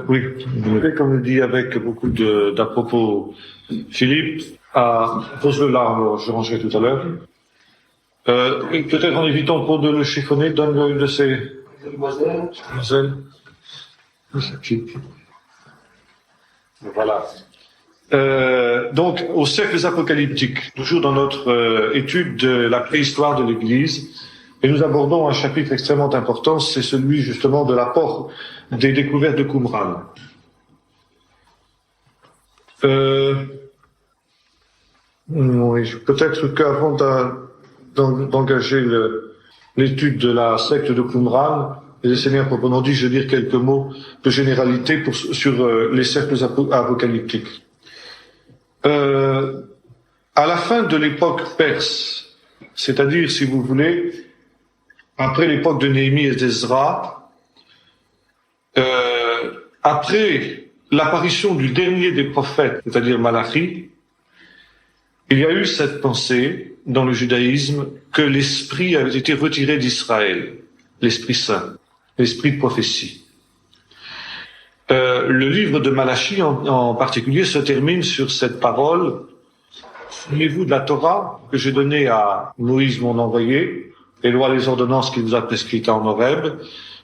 Oui, comme le dit avec beaucoup d'à propos Philippe, pose-le là, je rangerai tout à l'heure. Peut-être en évitant pour de le chiffonner, donne une de ces demoiselles. Voilà. Donc, aux siècles apocalyptiques, toujours dans notre étude de la préhistoire de l'Église, et nous abordons un chapitre extrêmement important, c'est celui justement de l'apport des découvertes de Qumran. Oui, peut-être qu'avant d'engager l'étude de la secte de Qumran, et le Seigneur proprement dit, je vais dire quelques mots de généralité sur les cercles apocalyptiques. À la fin de l'époque perse, c'est-à-dire, si vous voulez, après l'époque de Néhémie et d'Ezra, après l'apparition du dernier des prophètes, c'est-à-dire Malachi, il y a eu cette pensée dans le judaïsme que l'esprit avait été retiré d'Israël, l'Esprit Saint, l'esprit de prophétie. Le livre de Malachi en particulier se termine sur cette parole: souvenez-vous de la Torah que j'ai donnée à Moïse mon envoyé, les lois, les ordonnances qu'il vous a prescrites en Horeb,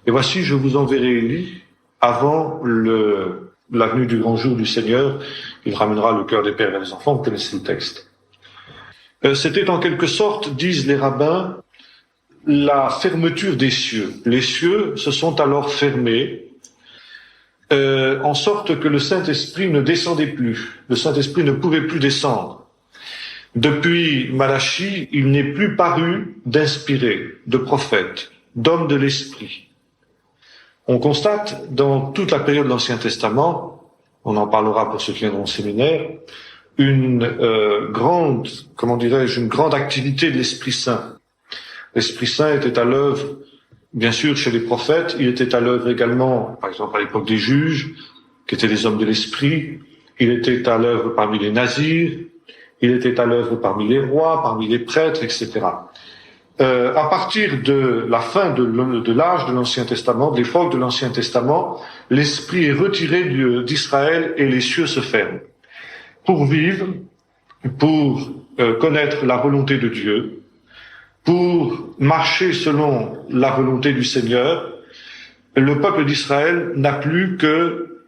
et voici je vous enverrai Élie avant la venue du grand jour du Seigneur. Il ramènera le cœur des pères vers les enfants, vous connaissez le texte. C'était en quelque sorte, disent les rabbins, la fermeture des cieux. Les cieux se sont alors fermés, en sorte que le Saint-Esprit ne descendait plus. Le Saint-Esprit ne pouvait plus descendre. Depuis Malachi, il n'est plus paru d'inspiré, de prophète, d'homme de l'Esprit. On constate dans toute la période de l'Ancien Testament, on en parlera pour ceux qui viendront au séminaire, une grande activité de l'Esprit Saint. L'Esprit Saint était à l'œuvre, bien sûr, chez les prophètes. Il était à l'œuvre également, par exemple, à l'époque des juges, qui étaient des hommes de l'Esprit. Il était à l'œuvre parmi les nazirs. Il était à l'œuvre parmi les rois, parmi les prêtres, etc. À partir de la fin de l'âge de l'Ancien Testament, de l'époque de l'Ancien Testament, l'Esprit est retiré d'Israël et les cieux se ferment. Pour vivre, pour connaître la volonté de Dieu, pour marcher selon la volonté du Seigneur, le peuple d'Israël n'a plus que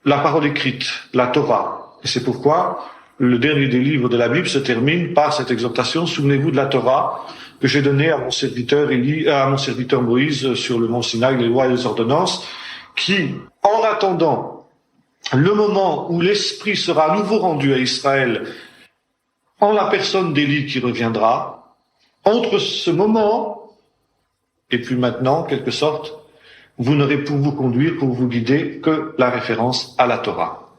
la parole écrite, la Torah. Et c'est pourquoi le dernier des livres de la Bible se termine par cette exhortation: souvenez-vous de la Torah que j'ai donnée à mon serviteur Moïse sur le mont Sinaï, les lois et les ordonnances, qui, en attendant le moment où l'Esprit sera à nouveau rendu à Israël en la personne d'Élie qui reviendra, entre ce moment et puis maintenant, en quelque sorte, vous n'aurez pour vous conduire, pour vous guider, que la référence à la Torah.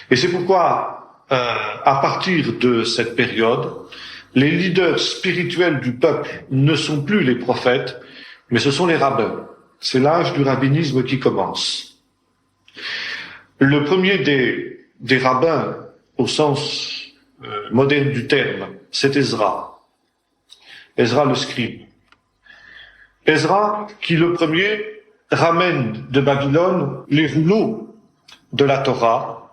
Et c'est pourquoi, à partir de cette période, les leaders spirituels du peuple ne sont plus les prophètes, mais ce sont les rabbins. C'est l'âge du rabbinisme qui commence. Le premier des rabbins, au sens moderne du terme, c'est Ezra. Ezra le scribe. Ezra, qui le premier ramène de Babylone les rouleaux de la Torah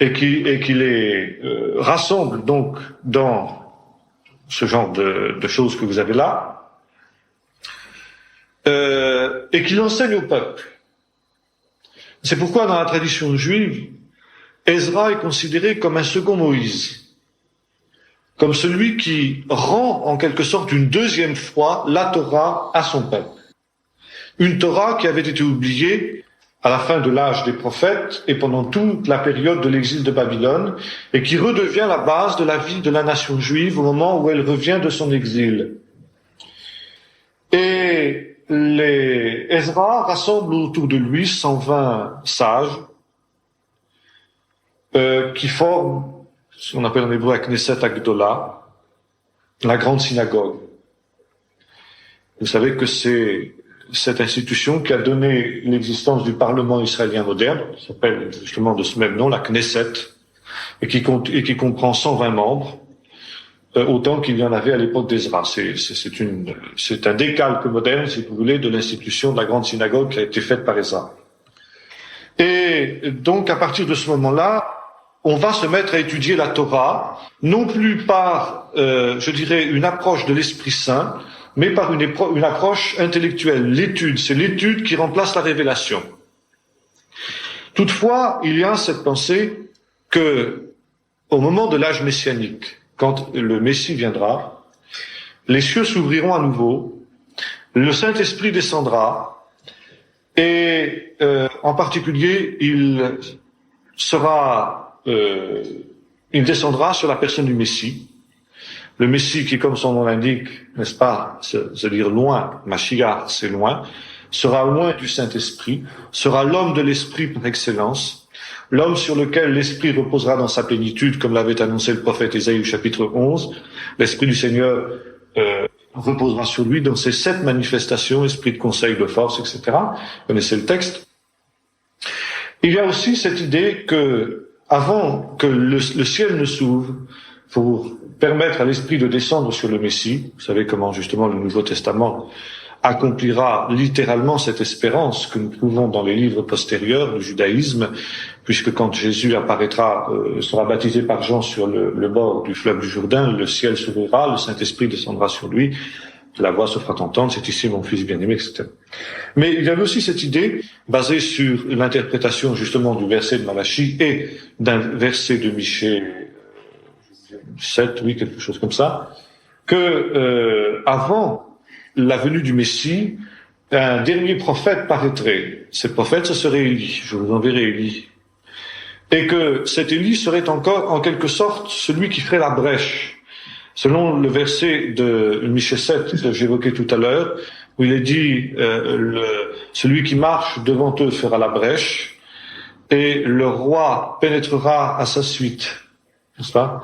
et qui les rassemble donc dans ce genre de choses que vous avez là, et qui l'enseigne au peuple. C'est pourquoi dans la tradition juive, Ezra est considéré comme un second Moïse, comme celui qui rend en quelque sorte une deuxième fois la Torah à son peuple. Une Torah qui avait été oubliée à la fin de l'âge des prophètes et pendant toute la période de l'exil de Babylone, et qui redevient la base de la vie de la nation juive au moment où elle revient de son exil. Et Ezra rassemble autour de lui 120 sages qui forment ce qu'on appelle en hébreu la Knesset Agdola, la grande synagogue. Vous savez que c'est cette institution qui a donné l'existence du Parlement israélien moderne, qui s'appelle justement de ce même nom, la Knesset, et qui comprend 120 membres, autant qu'il y en avait à l'époque d'Ezra. C'est un décalque moderne, si vous voulez, de l'institution de la grande synagogue qui a été faite par Ezra. Et donc, à partir de ce moment-là, on va se mettre à étudier la Torah, non plus par, je dirais, une approche de l'Esprit Saint, mais par une approche intellectuelle. L'étude, c'est l'étude qui remplace la révélation. Toutefois, il y a cette pensée que, au moment de l'âge messianique, quand le Messie viendra, les cieux s'ouvriront à nouveau, le Saint-Esprit descendra, et en particulier, il descendra sur la personne du Messie. Le Messie qui, comme son nom l'indique, n'est-ce pas, se dire loin, Mashiach, c'est loin, sera loin du Saint-Esprit, sera l'homme de l'Esprit par excellence, l'homme sur lequel l'Esprit reposera dans sa plénitude, comme l'avait annoncé le prophète Ésaïe au chapitre 11. L'Esprit du Seigneur reposera sur lui dans ses 7 manifestations, esprit de conseil, de force, etc. Vous connaissez le texte. Il y a aussi cette idée que, avant que le ciel ne s'ouvre, pour permettre à l'Esprit de descendre sur le Messie, vous savez comment justement le Nouveau Testament accomplira littéralement cette espérance que nous trouvons dans les livres postérieurs du judaïsme, puisque quand Jésus apparaîtra, sera baptisé par Jean sur le bord du fleuve du Jourdain, le ciel s'ouvrira, le Saint-Esprit descendra sur lui, la voix se fera entendre, c'est ici mon fils bien-aimé, etc. Mais il y avait aussi cette idée, basée sur l'interprétation justement du verset de Malachie et d'un verset de Michée 7, oui, quelque chose comme ça, que avant la venue du Messie, un dernier prophète paraîtrait. Ce prophète, ce serait Élie. Je vous enverrai Élie. Et que cet Élie serait encore, en quelque sorte, celui qui ferait la brèche. Selon le verset de Michée 7 que j'évoquais tout à l'heure, où il est dit, celui qui marche devant eux fera la brèche, et le roi pénétrera à sa suite. N'est-ce pas?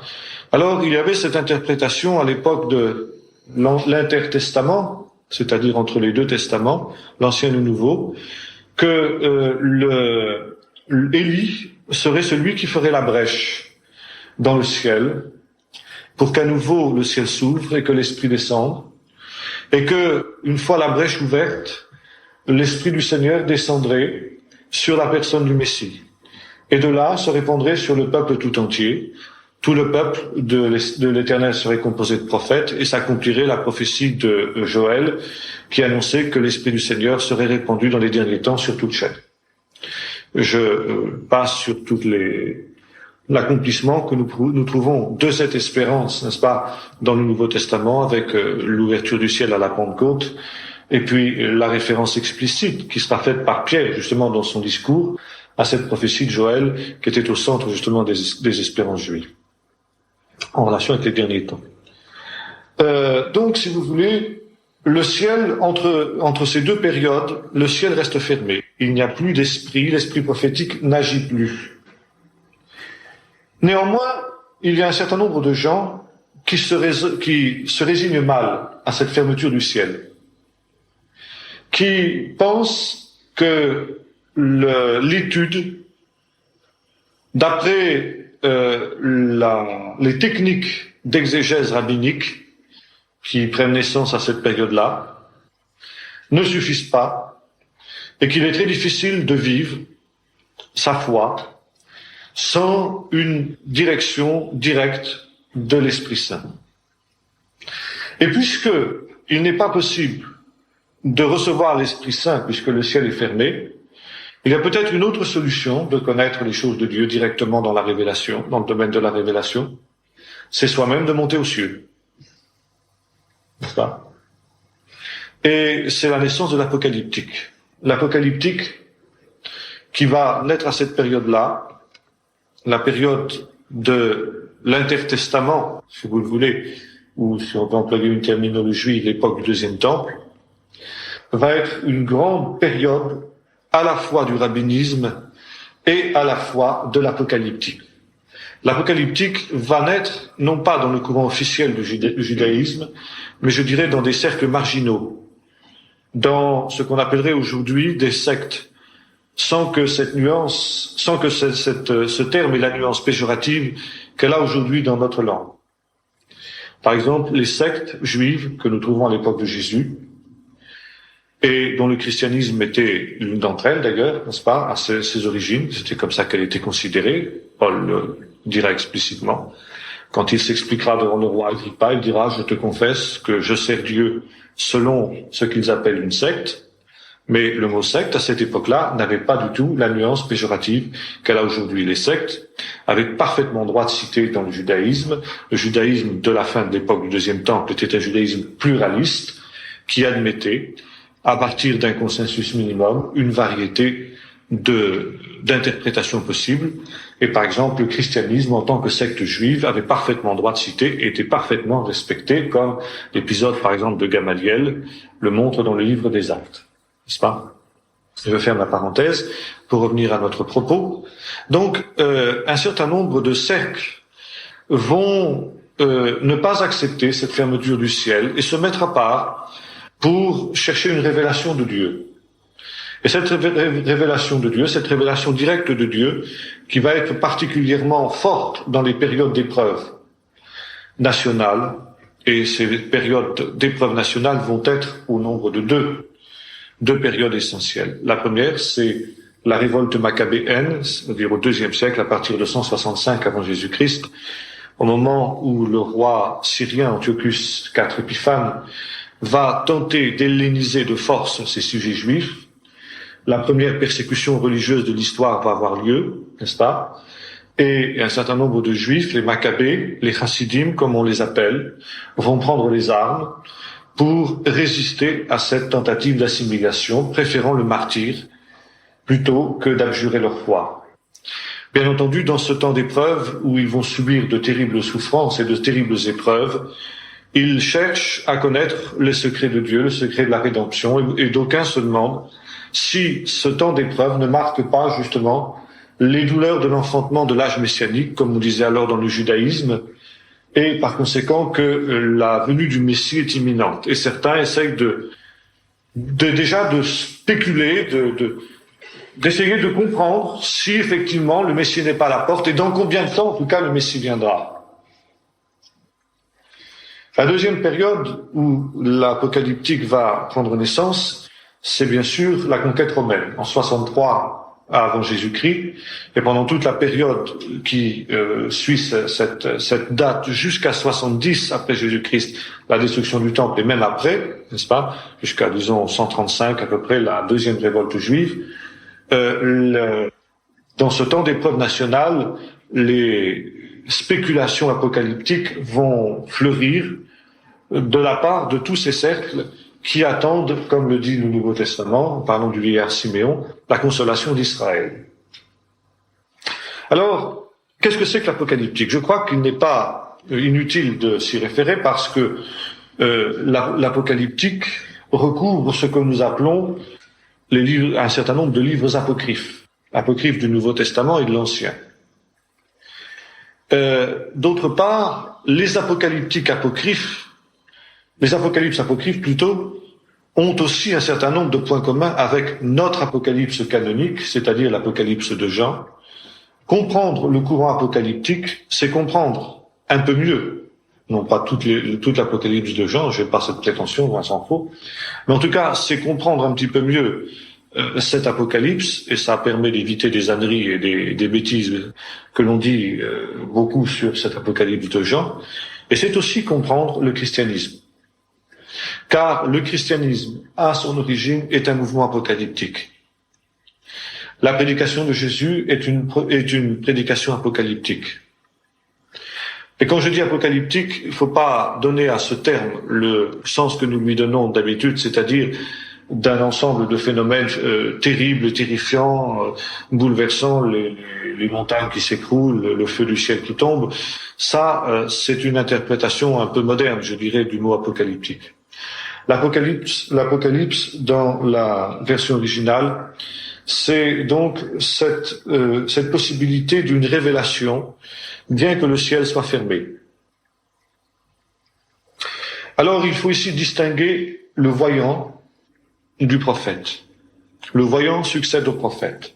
Alors, il y avait cette interprétation à l'époque de l'intertestament, c'est-à-dire entre les 2 testaments, l'Ancien et le Nouveau, que Élie serait celui qui ferait la brèche dans le ciel, pour qu'à nouveau le ciel s'ouvre et que l'Esprit descende, et que, une fois la brèche ouverte, l'Esprit du Seigneur descendrait sur la personne du Messie, et de là se répandrait sur le peuple tout entier. Tout le peuple de l'Éternel serait composé de prophètes et s'accomplirait la prophétie de Joël qui annonçait que l'Esprit du Seigneur serait répandu dans les derniers temps sur toute chair. Je passe sur l'accomplissement que nous trouvons de cette espérance, n'est-ce pas, dans le Nouveau Testament avec l'ouverture du ciel à la Pentecôte et puis la référence explicite qui sera faite par Pierre justement dans son discours à cette prophétie de Joël qui était au centre justement des espérances juives en relation avec les derniers temps. Donc, si vous voulez, le ciel, entre ces 2 périodes, le ciel reste fermé. Il n'y a plus d'esprit, l'esprit prophétique n'agit plus. Néanmoins, il y a un certain nombre de gens qui se résignent mal à cette fermeture du ciel, qui pensent que l'étude, d'après les techniques d'exégèse rabbinique qui prennent naissance à cette période-là, ne suffisent pas et qu'il est très difficile de vivre sa foi sans une direction directe de l'Esprit Saint. Et puisque il n'est pas possible de recevoir l'Esprit Saint puisque le ciel est fermé, il y a peut-être une autre solution de connaître les choses de Dieu directement dans la révélation, dans le domaine de la révélation, c'est soi-même de monter aux cieux. N'est-ce pas? Et c'est la naissance de l'apocalyptique. L'apocalyptique qui va naître à cette période-là, la période de l'intertestament, si vous le voulez, ou si on peut employer une terminologie, l'époque du 2e temple, va être une grande période à la fois du rabbinisme et à la fois de l'apocalyptique. L'apocalyptique va naître non pas dans le courant officiel du judaïsme, mais je dirais dans des cercles marginaux, dans ce qu'on appellerait aujourd'hui des sectes, sans que cette nuance, sans que ce terme ait la nuance péjorative qu'elle a aujourd'hui dans notre langue. Par exemple, les sectes juives que nous trouvons à l'époque de Jésus, et dont le christianisme était l'une d'entre elles d'ailleurs, n'est-ce pas, à ses origines, c'était comme ça qu'elle était considérée, Paul le dira explicitement. Quand il s'expliquera devant le roi Agrippa, il dira, je te confesse que je sers Dieu selon ce qu'ils appellent une secte, mais le mot secte, à cette époque-là, n'avait pas du tout la nuance péjorative qu'elle a aujourd'hui. Les sectes avaient parfaitement droit de citer dans le judaïsme de la fin de l'époque du Deuxième Temple était un judaïsme pluraliste qui admettait, à partir d'un consensus minimum, une variété d'interprétations possibles. Et par exemple, le christianisme, en tant que secte juive, avait parfaitement droit de citer et était parfaitement respecté, comme l'épisode, par exemple, de Gamaliel le montre dans le livre des Actes. N'est-ce pas? Je ferme la parenthèse pour revenir à notre propos. Donc, un certain nombre de cercles vont ne pas accepter cette fermeture du ciel et se mettre à part pour chercher une révélation de Dieu. Et cette révélation de Dieu, cette révélation directe de Dieu, qui va être particulièrement forte dans les périodes d'épreuves nationales, et ces périodes d'épreuves nationales vont être au nombre de deux périodes essentielles. La première, c'est la révolte maccabéenne, c'est-à-dire au IIe siècle, à partir de 165 avant Jésus-Christ, au moment où le roi syrien Antiochus IV Épiphane va tenter d'helléniser de force ses sujets juifs. La première persécution religieuse de l'histoire va avoir lieu, n'est-ce pas? Et un certain nombre de juifs, les Maccabées, les Chassidim, comme on les appelle, vont prendre les armes pour résister à cette tentative d'assimilation, préférant le martyre plutôt que d'abjurer leur foi. Bien entendu, dans ce temps d'épreuve où ils vont subir de terribles souffrances et de terribles épreuves, ils cherchent à connaître les secrets de Dieu, le secret de la rédemption, et d'aucuns se demandent si ce temps d'épreuve ne marque pas justement les douleurs de l'enfantement de l'âge messianique, comme on disait alors dans le judaïsme, et par conséquent que la venue du Messie est imminente. Et certains essayent déjà de spéculer, d'essayer de comprendre si effectivement le Messie n'est pas à la porte et dans combien de temps en tout cas le Messie viendra. La deuxième période où l'apocalyptique va prendre naissance, c'est bien sûr la conquête romaine, en 63 avant Jésus-Christ, et pendant toute la période qui suit cette date jusqu'à 70 après Jésus-Christ, la destruction du temple, et même après, n'est-ce pas, jusqu'à disons 135 à peu près, la deuxième révolte juive, dans ce temps d'épreuve nationale, les spéculations apocalyptiques vont fleurir de la part de tous ces cercles qui attendent, comme le dit le Nouveau Testament, en parlant du vieillard Siméon, la consolation d'Israël. Alors, qu'est-ce que c'est que l'apocalyptique? Je crois qu'il n'est pas inutile de s'y référer parce que l'apocalyptique recouvre ce que nous appelons les livres, un certain nombre de livres apocryphes du Nouveau Testament et de l'Ancien. D'autre part, les apocalypses apocryphes plutôt, ont aussi un certain nombre de points communs avec notre apocalypse canonique, c'est-à-dire l'apocalypse de Jean. Comprendre le courant apocalyptique, c'est comprendre un peu mieux, non pas toute l'apocalypse de Jean, je n'ai pas cette prétention, loin s'en faut, mais en tout cas, c'est comprendre un petit peu mieux cet apocalypse, et ça permet d'éviter des âneries et des bêtises que l'on dit beaucoup sur cet apocalypse de Jean, et c'est aussi comprendre le christianisme. Car le christianisme, à son origine, est un mouvement apocalyptique. La prédication de Jésus est une prédication apocalyptique. Et quand je dis apocalyptique, il ne faut pas donner à ce terme le sens que nous lui donnons d'habitude, c'est-à-dire d'un ensemble de phénomènes terribles, terrifiants, bouleversants, les montagnes qui s'écroulent, le feu du ciel qui tombe. Ça, c'est une interprétation un peu moderne, je dirais, du mot apocalyptique. L'apocalypse dans la version originale, c'est donc cette possibilité d'une révélation, bien que le ciel soit fermé. Alors, il faut ici distinguer le voyant du prophète. Le voyant succède au prophète.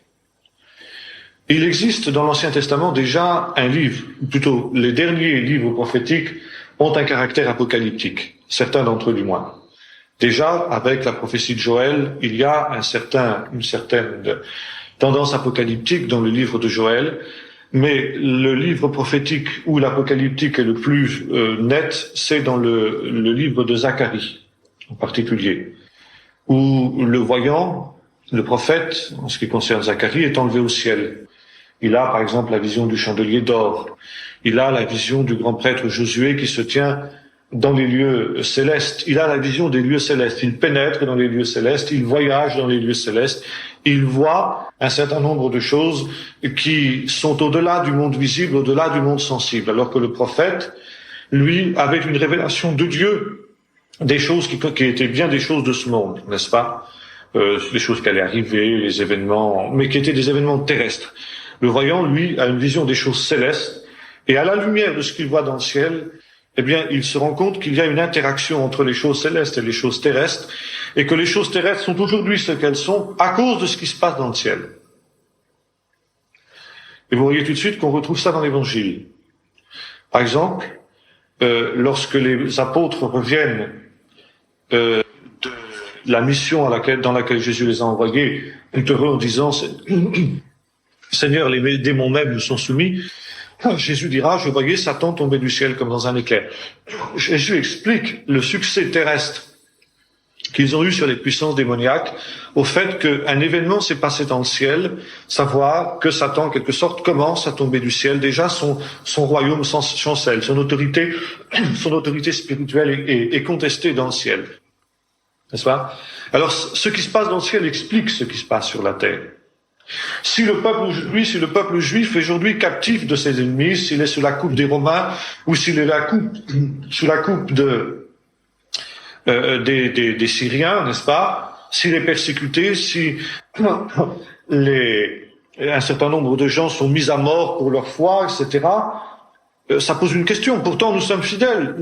Il existe dans l'Ancien Testament déjà un livre, plutôt les derniers livres prophétiques ont un caractère apocalyptique, certains d'entre eux du moins. Déjà, avec la prophétie de Joël, il y a une certaine tendance apocalyptique dans le livre de Joël, mais le livre prophétique où l'apocalyptique est le plus net, c'est dans le livre de Zacharie, en particulier, où le voyant, le prophète, en ce qui concerne Zacharie, est enlevé au ciel. Il a, par exemple, la vision du chandelier d'or. Il a la vision du grand prêtre Josué qui se tient dans les lieux célestes. Il a la vision des lieux célestes. Il pénètre dans les lieux célestes. Il voyage dans les lieux célestes. Il voit un certain nombre de choses qui sont au-delà du monde visible, au-delà du monde sensible. Alors que le prophète, lui, avait une révélation de Dieu, des choses qui étaient bien des choses de ce monde, n'est-ce pas? Les choses qui allaient arriver, les événements, mais qui étaient des événements terrestres. Le voyant, lui, a une vision des choses célestes, et à la lumière de ce qu'il voit dans le ciel, eh bien, il se rend compte qu'il y a une interaction entre les choses célestes et les choses terrestres, et que les choses terrestres sont aujourd'hui ce qu'elles sont à cause de ce qui se passe dans le ciel. Et vous voyez tout de suite qu'on retrouve ça dans l'Évangile. Par exemple, lorsque les apôtres reviennent de la mission dans laquelle Jésus les a envoyés, tout heureux en disant « Seigneur, les démons même nous sont soumis », Jésus dira, je voyais Satan tomber du ciel comme dans un éclair. Jésus explique le succès terrestre qu'ils ont eu sur les puissances démoniaques au fait qu'un événement s'est passé dans le ciel, savoir que Satan, en quelque sorte, commence à tomber du ciel. Déjà, son royaume chancelle, son autorité spirituelle est contestée dans le ciel. N'est-ce pas? Alors, ce qui se passe dans le ciel explique ce qui se passe sur la terre. Si le peuple juif est aujourd'hui captif de ses ennemis, s'il est sous la coupe des Romains, ou s'il est sous la coupe des Syriens, n'est-ce pas? S'il est persécuté, si un certain nombre de gens sont mis à mort pour leur foi, etc., ça pose une question. Pourtant, nous sommes fidèles.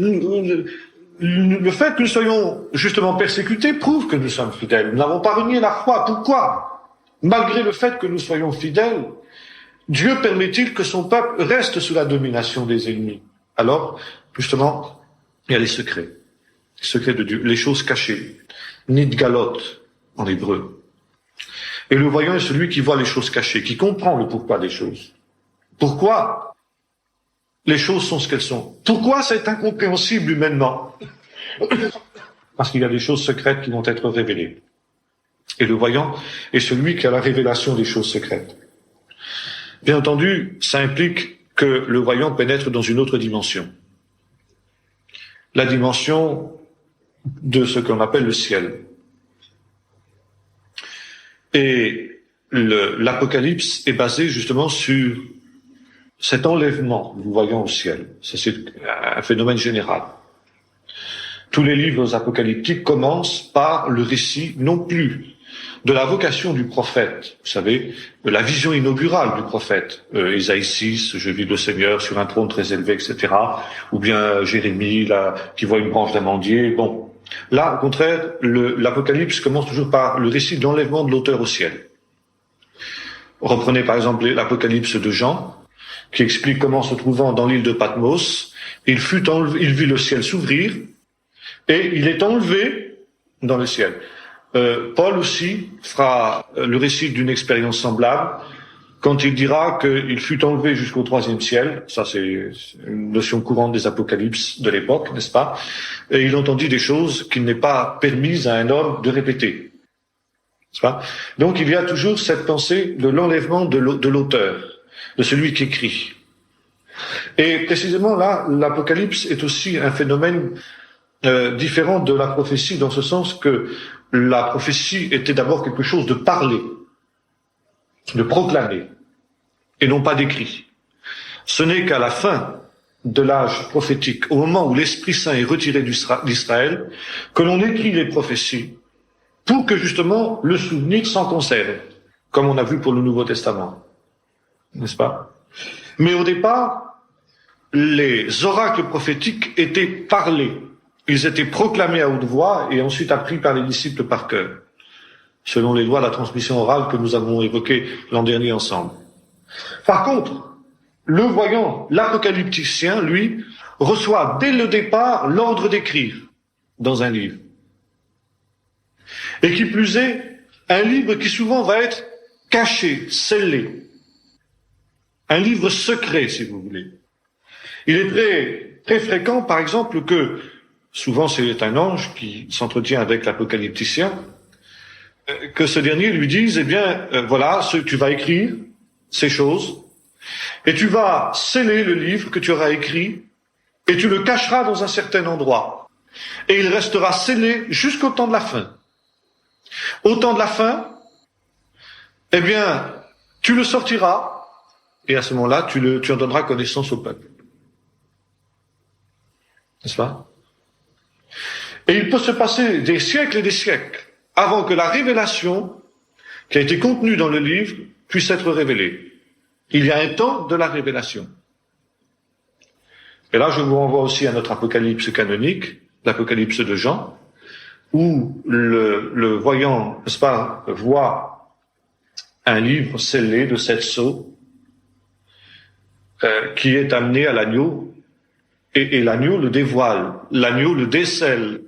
Le fait que nous soyons justement persécutés prouve que nous sommes fidèles. Nous n'avons pas renié la foi. Pourquoi? Malgré le fait que nous soyons fidèles, Dieu permet-il que son peuple reste sous la domination des ennemis? Alors, justement, il y a les secrets de Dieu, les choses cachées, nidgalot en hébreu. Et le voyant est celui qui voit les choses cachées, qui comprend le pourquoi des choses. Pourquoi les choses sont ce qu'elles sont? Pourquoi c'est incompréhensible humainement? Parce qu'il y a des choses secrètes qui vont être révélées. Et le voyant est celui qui a la révélation des choses secrètes. Bien entendu, ça implique que le voyant pénètre dans une autre dimension. La dimension de ce qu'on appelle le ciel. Et l'Apocalypse est basé justement sur cet enlèvement du voyant au ciel. Ça, c'est un phénomène général. Tous les livres apocalyptiques commencent par le récit non plus de la vocation du prophète, vous savez, de la vision inaugurale du prophète, Ésaïe 6, je vis le Seigneur sur un trône très élevé, etc., ou bien Jérémie, là, qui voit une branche d'amandier. Bon, là, au contraire, l'Apocalypse commence toujours par le récit de l'enlèvement de l'auteur au ciel. Reprenez par exemple l'Apocalypse de Jean, qui explique comment, se trouvant dans l'île de Patmos, il vit le ciel s'ouvrir, et il est enlevé dans le ciel. Paul aussi fera le récit d'une expérience semblable quand il dira qu'il fut enlevé jusqu'au 3e ciel. Ça, c'est une notion courante des apocalypses de l'époque, n'est-ce pas? Et il entendit des choses qu'il n'est pas permis à un homme de répéter. N'est-ce pas? Donc, il y a toujours cette pensée de l'enlèvement de l'auteur, de celui qui écrit. Et précisément là, l'apocalypse est aussi un phénomène différent de la prophétie, dans ce sens que la prophétie était d'abord quelque chose de parlé, de proclamé, et non pas d'écrit. Ce n'est qu'à la fin de l'âge prophétique, au moment où l'Esprit Saint est retiré d'Israël, que l'on écrit les prophéties pour que justement le souvenir s'en conserve, comme on a vu pour le Nouveau Testament. N'est-ce pas? Mais au départ, les oracles prophétiques étaient parlés. Ils étaient proclamés à haute voix et ensuite appris par les disciples par cœur, selon les lois de la transmission orale que nous avons évoquées l'an dernier ensemble. Par contre, le voyant, l'apocalypticien, lui, reçoit dès le départ l'ordre d'écrire dans un livre. Et qui plus est, un livre qui souvent va être caché, scellé. Un livre secret, si vous voulez. Il est très, très fréquent, par exemple, que, souvent c'est un ange qui s'entretient avec l'apocalypticien, que ce dernier lui dise, eh bien, voilà, tu vas écrire ces choses, et tu vas sceller le livre que tu auras écrit, et tu le cacheras dans un certain endroit. Et il restera scellé jusqu'au temps de la fin. Au temps de la fin, eh bien, tu le sortiras, et à ce moment-là, tu en donneras connaissance au peuple. N'est-ce pas? Et il peut se passer des siècles et des siècles avant que la révélation qui a été contenue dans le livre puisse être révélée. Il y a un temps de la révélation. Et là, je vous renvoie aussi à notre apocalypse canonique, l'apocalypse de Jean, où le voyant, n'est-ce pas, voit un livre scellé de 7 sceaux qui est amené à l'agneau, et l'agneau le dévoile, l'agneau le décèle,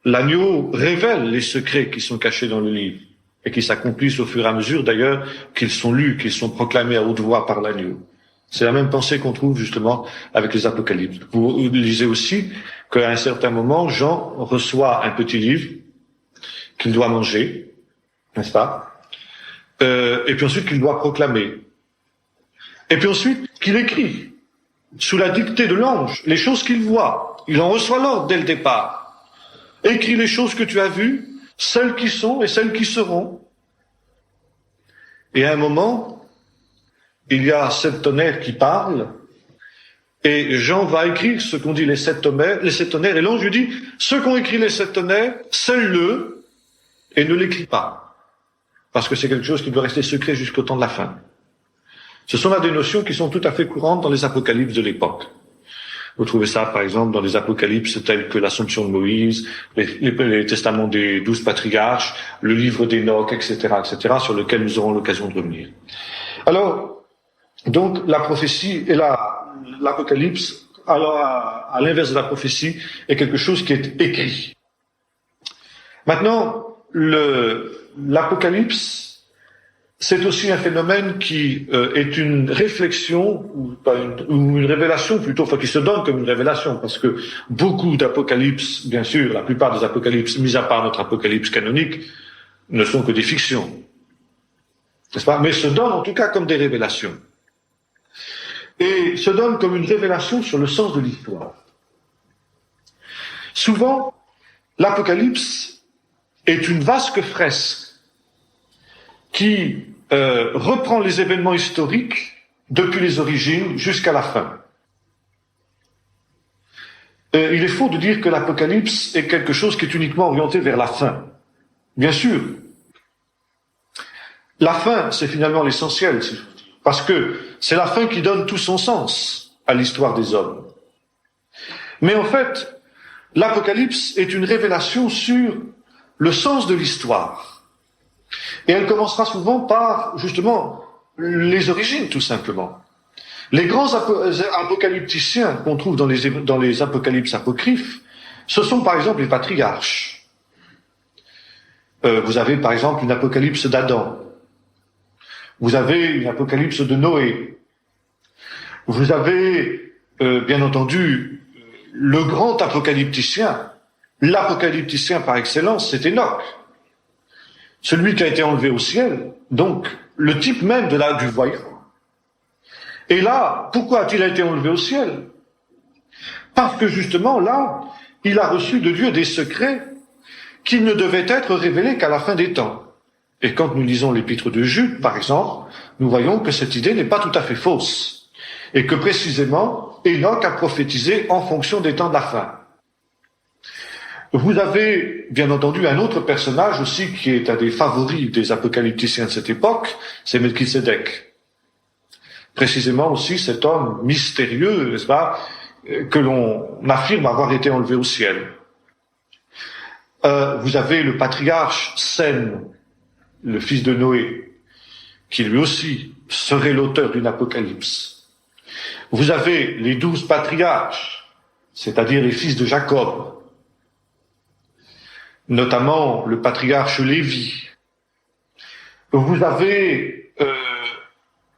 l'agneau révèle les secrets qui sont cachés dans le livre et qui s'accomplissent au fur et à mesure d'ailleurs qu'ils sont lus, qu'ils sont proclamés à haute voix par l'agneau. C'est la même pensée qu'on trouve justement avec les apocalypses. Vous lisez aussi qu'à un certain moment, Jean reçoit un petit livre qu'il doit manger, n'est-ce pas? Et puis ensuite qu'il doit proclamer. Et puis ensuite qu'il écrit, sous la dictée de l'ange, les choses qu'il voit. Il en reçoit l'ordre dès le départ. Écris les choses que tu as vues, celles qui sont et celles qui seront. Et à un moment, il y a 7 tonnerres qui parlent, et Jean va écrire ce qu'ont dit les 7 tonnerres, et l'ange lui dit, ceux qui ont écrit les 7 tonnerres, scelle-le, et ne l'écris pas. Parce que c'est quelque chose qui doit rester secret jusqu'au temps de la fin. Ce sont là des notions qui sont tout à fait courantes dans les apocalypses de l'époque. Vous trouvez ça, par exemple, dans les apocalypses tels que l'Assomption de Moïse, les testaments des 12 patriarches, le livre d'Enoch, etc., sur lequel nous aurons l'occasion de revenir. Alors, donc, la prophétie et l'apocalypse, alors, à l'inverse de la prophétie, est quelque chose qui est écrit. Maintenant, l'apocalypse, c'est aussi un phénomène qui est une réflexion, ou une révélation plutôt, enfin qui se donne comme une révélation, parce que beaucoup d'apocalypses, bien sûr, la plupart des apocalypses, mis à part notre apocalypse canonique, ne sont que des fictions, n'est-ce pas? Mais se donnent en tout cas comme des révélations. Et se donnent comme une révélation sur le sens de l'histoire. Souvent, l'apocalypse est une vaste fresque qui reprend les événements historiques depuis les origines jusqu'à la fin. Il est faux de dire que l'Apocalypse est quelque chose qui est uniquement orienté vers la fin. Bien sûr, la fin, c'est finalement l'essentiel, parce que c'est la fin qui donne tout son sens à l'histoire des hommes. Mais en fait, l'Apocalypse est une révélation sur le sens de l'histoire. Et elle commencera souvent par, justement, les origines, tout simplement. Les grands apocalypticiens qu'on trouve dans les apocalypses apocryphes, ce sont par exemple les patriarches. Vous avez par exemple une apocalypse d'Adam. Vous avez une apocalypse de Noé. Vous avez, bien entendu, le grand apocalypticien. L'apocalypticien par excellence, c'est Enoch. Celui qui a été enlevé au ciel, donc le type même du voyant. Et là, pourquoi a-t-il été enlevé au ciel? Parce que justement, là, il a reçu de Dieu des secrets qui ne devaient être révélés qu'à la fin des temps. Et quand nous lisons l'épître de Jude, par exemple, nous voyons que cette idée n'est pas tout à fait fausse. Et que précisément, Enoch a prophétisé en fonction des temps de la fin. Vous avez, bien entendu, un autre personnage aussi qui est un des favoris des apocalypticiens de cette époque, c'est Melchisédek. Précisément aussi cet homme mystérieux, n'est-ce pas, que l'on affirme avoir été enlevé au ciel. Vous avez le patriarche Sem, le fils de Noé, qui lui aussi serait l'auteur d'une apocalypse. Vous avez les 12 patriarches, c'est-à-dire les fils de Jacob, notamment le patriarche Lévi. Vous avez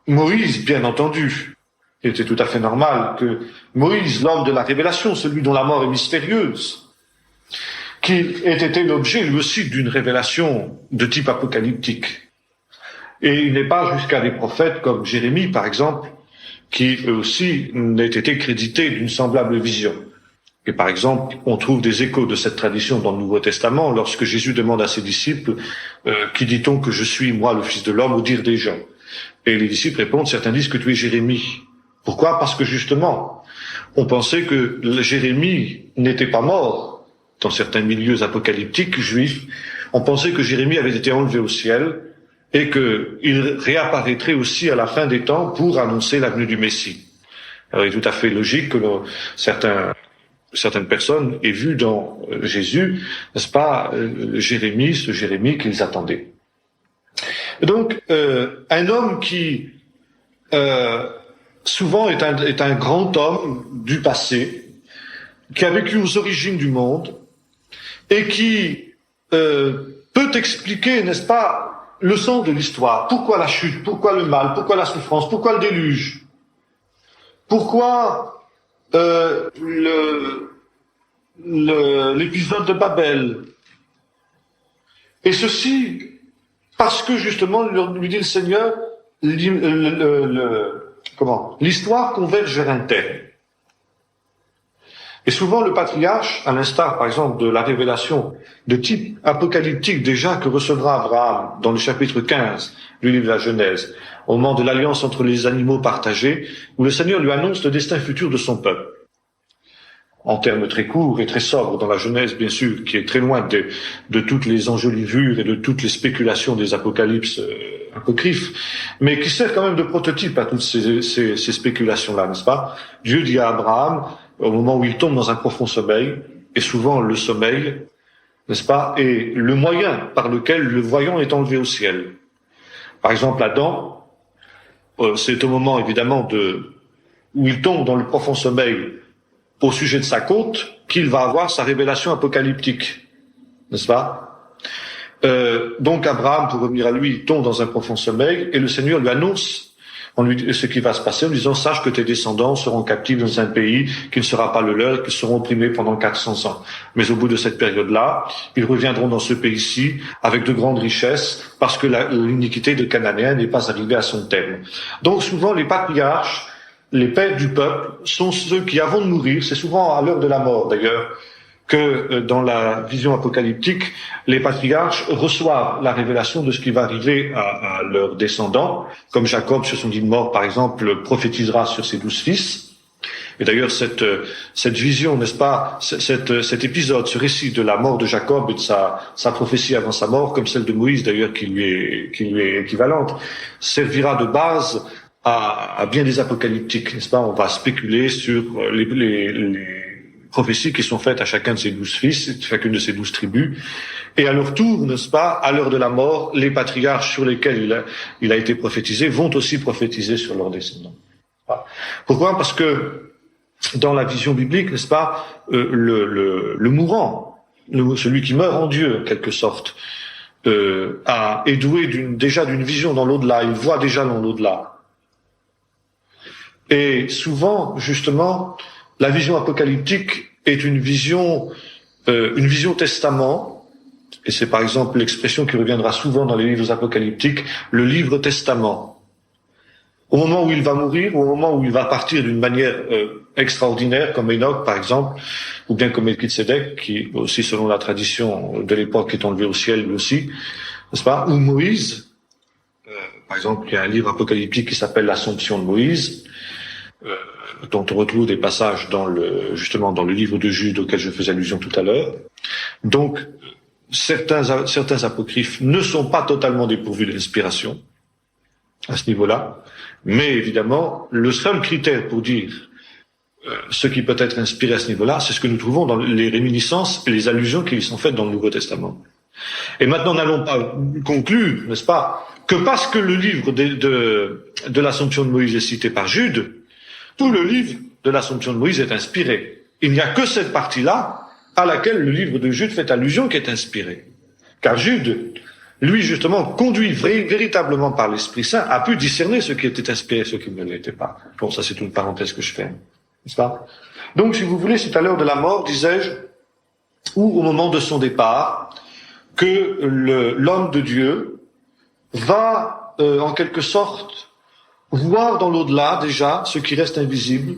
Moïse, bien entendu. Il était tout à fait normal que Moïse, l'homme de la révélation, celui dont la mort est mystérieuse, qu'il ait été l'objet, lui aussi, d'une révélation de type apocalyptique. Et il n'est pas jusqu'à des prophètes comme Jérémie, par exemple, qui eux aussi n'aient été crédités d'une semblable vision. Et par exemple, on trouve des échos de cette tradition dans le Nouveau Testament, lorsque Jésus demande à ses disciples « Qui dit-on que je suis, moi, le Fils de l'homme, au dire des gens ?» Et les disciples répondent « Certains disent que tu es Jérémie. » Pourquoi ? Parce que justement, on pensait que Jérémie n'était pas mort dans certains milieux apocalyptiques juifs. On pensait que Jérémie avait été enlevé au ciel et qu'il réapparaîtrait aussi à la fin des temps pour annoncer la venue du Messie. Alors il est tout à fait logique que certaines personnes aient vu dans Jésus, n'est-ce pas, ce Jérémie qu'ils attendaient. Et donc, un homme qui souvent est un grand homme du passé, qui a vécu aux origines du monde, et qui peut expliquer, n'est-ce pas, le sens de l'histoire. Pourquoi la chute? Pourquoi le mal? Pourquoi la souffrance? Pourquoi le déluge? Pourquoi l'épisode de Babel? Et ceci parce que justement, lui dit le Seigneur, l'histoire converge vers un terme. Et souvent, le patriarche, à l'instar, par exemple, de la révélation de type apocalyptique déjà que recevra Abraham dans le chapitre 15 du livre de la Genèse, au moment de l'alliance entre les animaux partagés, où le Seigneur lui annonce le destin futur de son peuple. En termes très courts et très sobres dans la Genèse, bien sûr, qui est très loin de toutes les enjolivures et de toutes les spéculations des apocalypses apocryphes, mais qui sert quand même de prototype à toutes ces spéculations-là, n'est-ce pas? Dieu dit à Abraham, au moment où il tombe dans un profond sommeil, et souvent le sommeil, n'est-ce pas, est le moyen par lequel le voyant est enlevé au ciel. Par exemple, Adam, c'est au moment évidemment où il tombe dans le profond sommeil au sujet de sa côte qu'il va avoir sa révélation apocalyptique, n'est-ce pas? Donc Abraham, pour revenir à lui, il tombe dans un profond sommeil et le Seigneur lui annonce ce qui va se passer en lui disant « Sache que tes descendants seront captifs dans un pays qui ne sera pas le leur et qu'ils seront opprimés pendant 400 ans. Mais au bout de cette période-là, ils reviendront dans ce pays-ci avec de grandes richesses parce que l'iniquité des Cananéens n'est pas arrivée à son terme. » Donc souvent les patriarches, les pères du peuple, sont ceux qui, avant de mourir, c'est souvent à l'heure de la mort d'ailleurs, que dans la vision apocalyptique, les patriarches reçoivent la révélation de ce qui va arriver à leurs descendants, comme Jacob, sur son lit de mort, par exemple, prophétisera sur ses 12 fils. Et d'ailleurs, cette vision, n'est-ce pas, cet épisode, ce récit de la mort de Jacob et de sa prophétie avant sa mort, comme celle de Moïse d'ailleurs, qui lui est équivalente, servira de base à bien des apocalyptiques, n'est-ce pas? On va spéculer sur les prophéties qui sont faites à chacun de ses 12 fils, chacune de ses 12 tribus, et à leur tour, n'est-ce pas, à l'heure de la mort, les patriarches sur lesquels il a été prophétisé vont aussi prophétiser sur leurs descendants. Pourquoi? Parce que dans la vision biblique, n'est-ce pas, le mourant, celui qui meurt en Dieu, en quelque sorte, est doué déjà d'une vision dans l'au-delà, il voit déjà dans l'au-delà. Et souvent, justement, la vision apocalyptique est une vision testament, et c'est par exemple l'expression qui reviendra souvent dans les livres apocalyptiques, le livre testament. Au moment où il va mourir, au moment où il va partir d'une manière extraordinaire, comme Enoch par exemple, ou bien comme Melchizedek, qui aussi selon la tradition de l'époque est enlevé au ciel lui aussi, n'est-ce pas, ou Moïse, par exemple, il y a un livre apocalyptique qui s'appelle l'Assomption de Moïse, dont on retrouve des passages justement dans le livre de Jude auquel je faisais allusion tout à l'heure. Donc, certains apocryphes ne sont pas totalement dépourvus d'inspiration à ce niveau-là, mais évidemment, le seul critère pour dire ce qui peut être inspiré à ce niveau-là, c'est ce que nous trouvons dans les réminiscences et les allusions qui lui sont faites dans le Nouveau Testament. Et maintenant, n'allons pas conclure, n'est-ce pas, que parce que le livre de l'Assomption de Moïse est cité par Jude, tout le livre de l'Assomption de Moïse est inspiré. il n'y a que cette partie-là à laquelle le livre de Jude fait allusion qui est inspiré. Car Jude, lui justement, conduit véritablement par l'Esprit Saint, a pu discerner ce qui était inspiré et ce qui ne l'était pas. Bon, ça c'est une parenthèse que je fais, n'est-ce pas? Donc, si vous voulez, c'est à l'heure de la mort, disais-je, ou au moment de son départ, que l'homme de Dieu va, en quelque sorte, voir dans l'au-delà déjà ce qui reste invisible,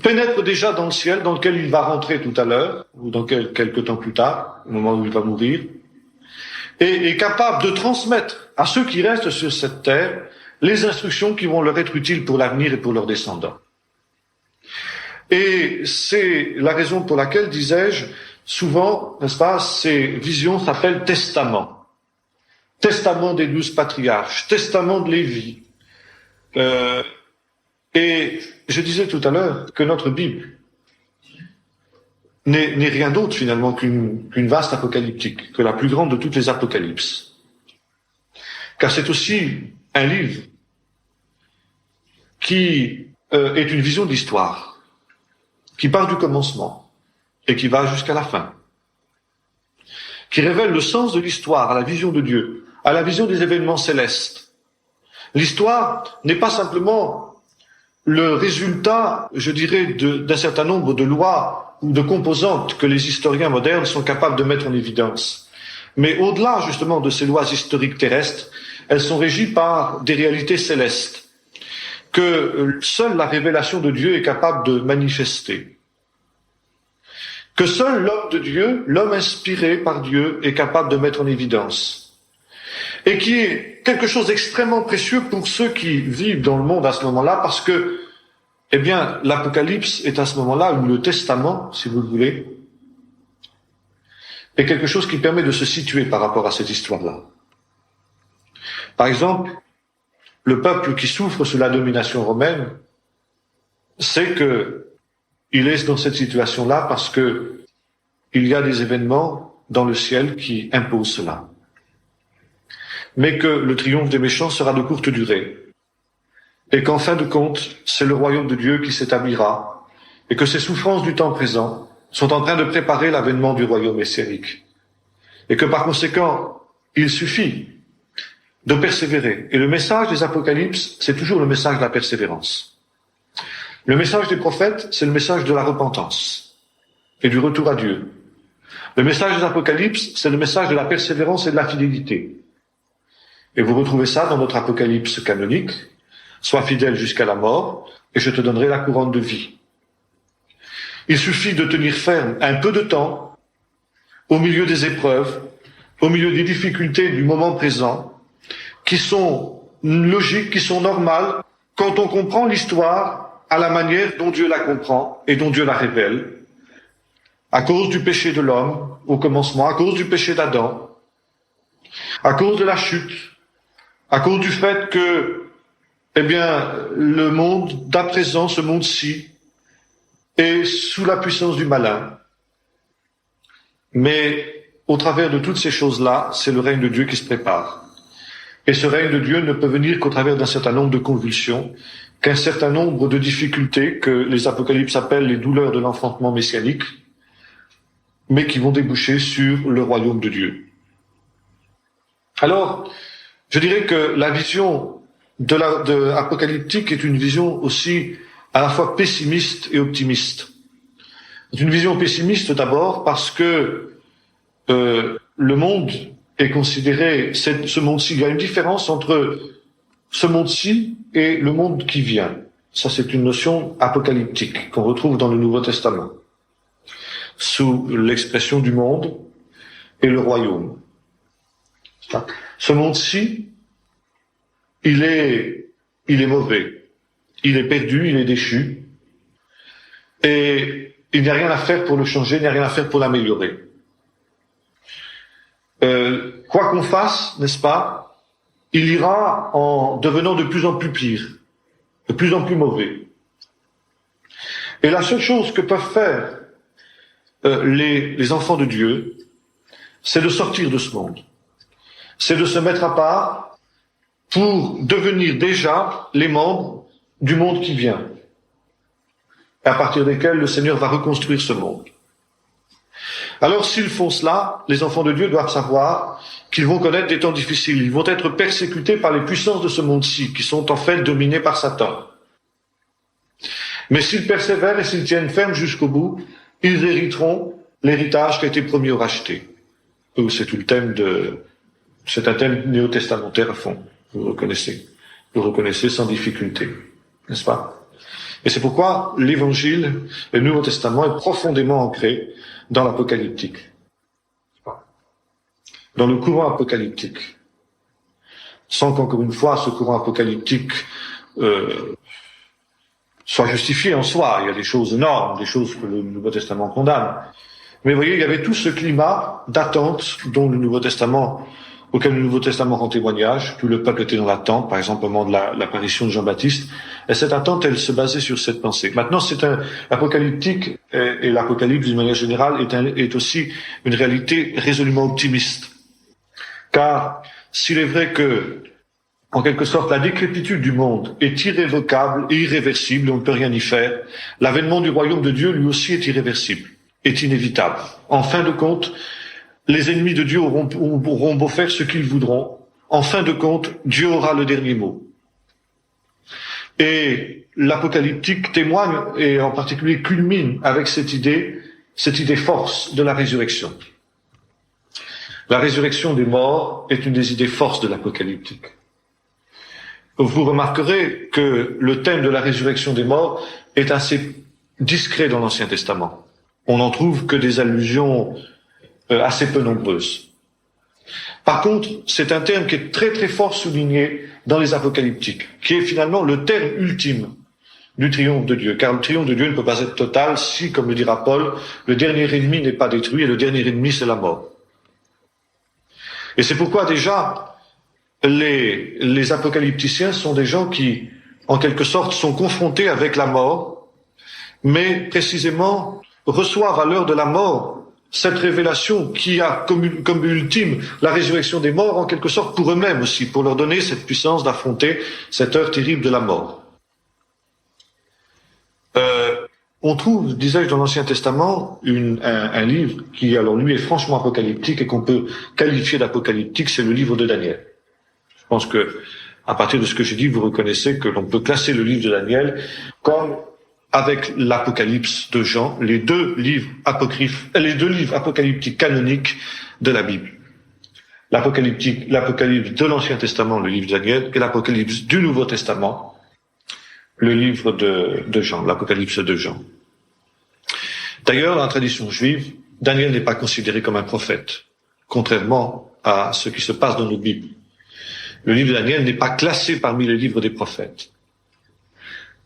pénètre déjà dans le ciel dans lequel il va rentrer tout à l'heure, ou dans quelque temps plus tard, au moment où il va mourir, et est capable de transmettre à ceux qui restent sur cette terre les instructions qui vont leur être utiles pour l'avenir et pour leurs descendants. Et c'est la raison pour laquelle, disais-je, souvent, n'est-ce pas, ces visions s'appellent testaments. Testament des 12 patriarches, testament de Lévi. Et je disais tout à l'heure que notre Bible n'est rien d'autre finalement qu'une vaste apocalyptique, que la plus grande de toutes les apocalypses. Car c'est aussi un livre qui est une vision de l'histoire, qui part du commencement et qui va jusqu'à la fin, qui révèle le sens de l'histoire à la vision de Dieu, à la vision des événements célestes. L'histoire n'est pas simplement le résultat, je dirais, d'un certain nombre de lois ou de composantes que les historiens modernes sont capables de mettre en évidence. Mais au-delà, justement, de ces lois historiques terrestres, elles sont régies par des réalités célestes que seule la révélation de Dieu est capable de manifester. Que seul l'homme de Dieu, l'homme inspiré par Dieu, est capable de mettre en évidence. Et qui est quelque chose d'extrêmement précieux pour ceux qui vivent dans le monde à ce moment-là, parce que, eh bien, l'Apocalypse est à ce moment-là, ou le Testament, si vous le voulez, est quelque chose qui permet de se situer par rapport à cette histoire-là. Par exemple, le peuple qui souffre sous la domination romaine sait que il est dans cette situation-là parce que il y a des événements dans le ciel qui imposent cela. Mais que le triomphe des méchants sera de courte durée. Et qu'en fin de compte, c'est le royaume de Dieu qui s'établira et que ces souffrances du temps présent sont en train de préparer l'avènement du royaume messianique. Et que par conséquent, il suffit de persévérer. Et le message des apocalypses, c'est toujours le message de la persévérance. Le message des prophètes, c'est le message de la repentance et du retour à Dieu. Le message des apocalypses, c'est le message de la persévérance et de la fidélité. Et vous retrouvez ça dans notre apocalypse canonique. Sois fidèle jusqu'à la mort, et je te donnerai la couronne de vie. Il suffit de tenir ferme un peu de temps, au milieu des épreuves, au milieu des difficultés du moment présent, qui sont logiques, qui sont normales, quand on comprend l'histoire à la manière dont Dieu la comprend et dont Dieu la révèle, à cause du péché de l'homme au commencement, à cause du péché d'Adam, à cause de la chute, à cause du fait que, eh bien, le monde d'à présent, ce monde-ci, est sous la puissance du malin. Mais au travers de toutes ces choses-là, c'est le règne de Dieu qui se prépare. Et ce règne de Dieu ne peut venir qu'au travers d'un certain nombre de convulsions, qu'un certain nombre de difficultés que les apocalypses appellent les douleurs de l'enfantement messianique, mais qui vont déboucher sur le royaume de Dieu. Alors, je dirais que la vision de apocalyptique est une vision aussi à la fois pessimiste et optimiste. C'est une vision pessimiste d'abord parce que le monde est considéré, ce monde-ci, il y a une différence entre ce monde-ci et le monde qui vient. Ça, c'est une notion apocalyptique qu'on retrouve dans le Nouveau Testament, sous l'expression du monde et le royaume. Ce monde-ci, il est mauvais, il est perdu, il est déchu, et il n'y a rien à faire pour le changer, il n'y a rien à faire pour l'améliorer. Quoi qu'on fasse, n'est-ce pas, il ira en devenant de plus en plus pire, de plus en plus mauvais. Et la seule chose que peuvent faire les enfants de Dieu, c'est de sortir de ce monde. C'est de se mettre à part pour devenir déjà les membres du monde qui vient. et à partir desquels le Seigneur va reconstruire ce monde. Alors s'ils font cela, les enfants de Dieu doivent savoir qu'ils vont connaître des temps difficiles, ils vont être persécutés par les puissances de ce monde-ci, qui sont en fait dominés par Satan. Mais s'ils persévèrent et s'ils tiennent ferme jusqu'au bout, ils hériteront l'héritage qui a été promis aux rachetés. C'est tout le thème c'est un thème néo-testamentaire à fond, vous le reconnaissez sans difficulté, n'est-ce pas? Et c'est pourquoi l'Évangile, le Nouveau Testament, est profondément ancré dans l'apocalyptique, dans le courant apocalyptique, sans qu'encore une fois ce courant apocalyptique soit justifié en soi. Il y a des choses énormes, des choses que le Nouveau Testament condamne. Mais vous voyez, il y avait tout ce climat d'attente auquel le Nouveau Testament rend témoignage. Tout le peuple était dans l'attente, par exemple au moment de l'apparition de Jean-Baptiste. Et cette attente, elle se basait sur cette pensée. Maintenant, l'apocalyptique et l'Apocalypse, d'une manière générale, est aussi une réalité résolument optimiste. Car s'il est vrai que, en quelque sorte, la décrépitude du monde est irrévocable et irréversible, on ne peut rien y faire, l'avènement du royaume de Dieu, lui aussi, est irréversible, est inévitable. En fin de compte, les ennemis de Dieu auront beau faire ce qu'ils voudront. En fin de compte, Dieu aura le dernier mot. Et l'apocalyptique témoigne, et en particulier culmine avec cette idée force de la résurrection. La résurrection des morts est une des idées forces de l'apocalyptique. Vous remarquerez que le thème de la résurrection des morts est assez discret dans l'Ancien Testament. On n'en trouve que des allusions assez peu nombreuses. Par contre, c'est un terme qui est très très fort souligné dans les apocalyptiques, qui est finalement le terme ultime du triomphe de Dieu. Car le triomphe de Dieu ne peut pas être total si, comme le dira Paul, le dernier ennemi n'est pas détruit, et le dernier ennemi, c'est la mort. Et c'est pourquoi déjà, les apocalypticiens sont des gens qui, en quelque sorte, sont confrontés avec la mort, mais précisément reçoivent à l'heure de la mort cette révélation qui a comme ultime la résurrection des morts, en quelque sorte pour eux-mêmes aussi, pour leur donner cette puissance d'affronter cette heure terrible de la mort. On trouve, disais-je, dans l'Ancien Testament, un livre qui, alors lui, est franchement apocalyptique et qu'on peut qualifier d'apocalyptique, c'est le livre de Daniel. Je pense que, à partir de ce que j'ai dit, vous reconnaissez que l'on peut classer le livre de Daniel comme, avec l'Apocalypse de Jean, les deux livres apocalyptiques canoniques de la Bible. L'Apocalypse de l'Ancien Testament, le livre de Daniel, et l'Apocalypse du Nouveau Testament, le livre de Jean, l'Apocalypse de Jean. D'ailleurs, dans la tradition juive, Daniel n'est pas considéré comme un prophète, contrairement à ce qui se passe dans nos Bibles. Le livre de Daniel n'est pas classé parmi les livres des prophètes.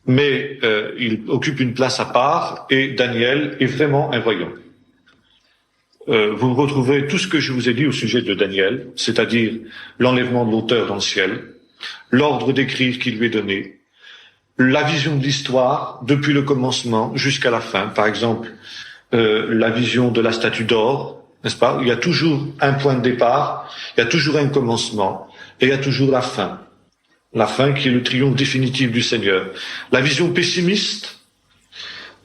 Mais il occupe une place à part et Daniel est vraiment un voyant. Vous retrouvez tout ce que je vous ai dit au sujet de Daniel, c'est-à-dire l'enlèvement de l'auteur dans le ciel, l'ordre d'écrire qui lui est donné, la vision de l'histoire depuis le commencement jusqu'à la fin. Par exemple, la vision de la statue d'or, n'est-ce pas? Il y a toujours un point de départ, il y a toujours un commencement et il y a toujours la fin. La fin qui est le triomphe définitif du Seigneur. La vision pessimiste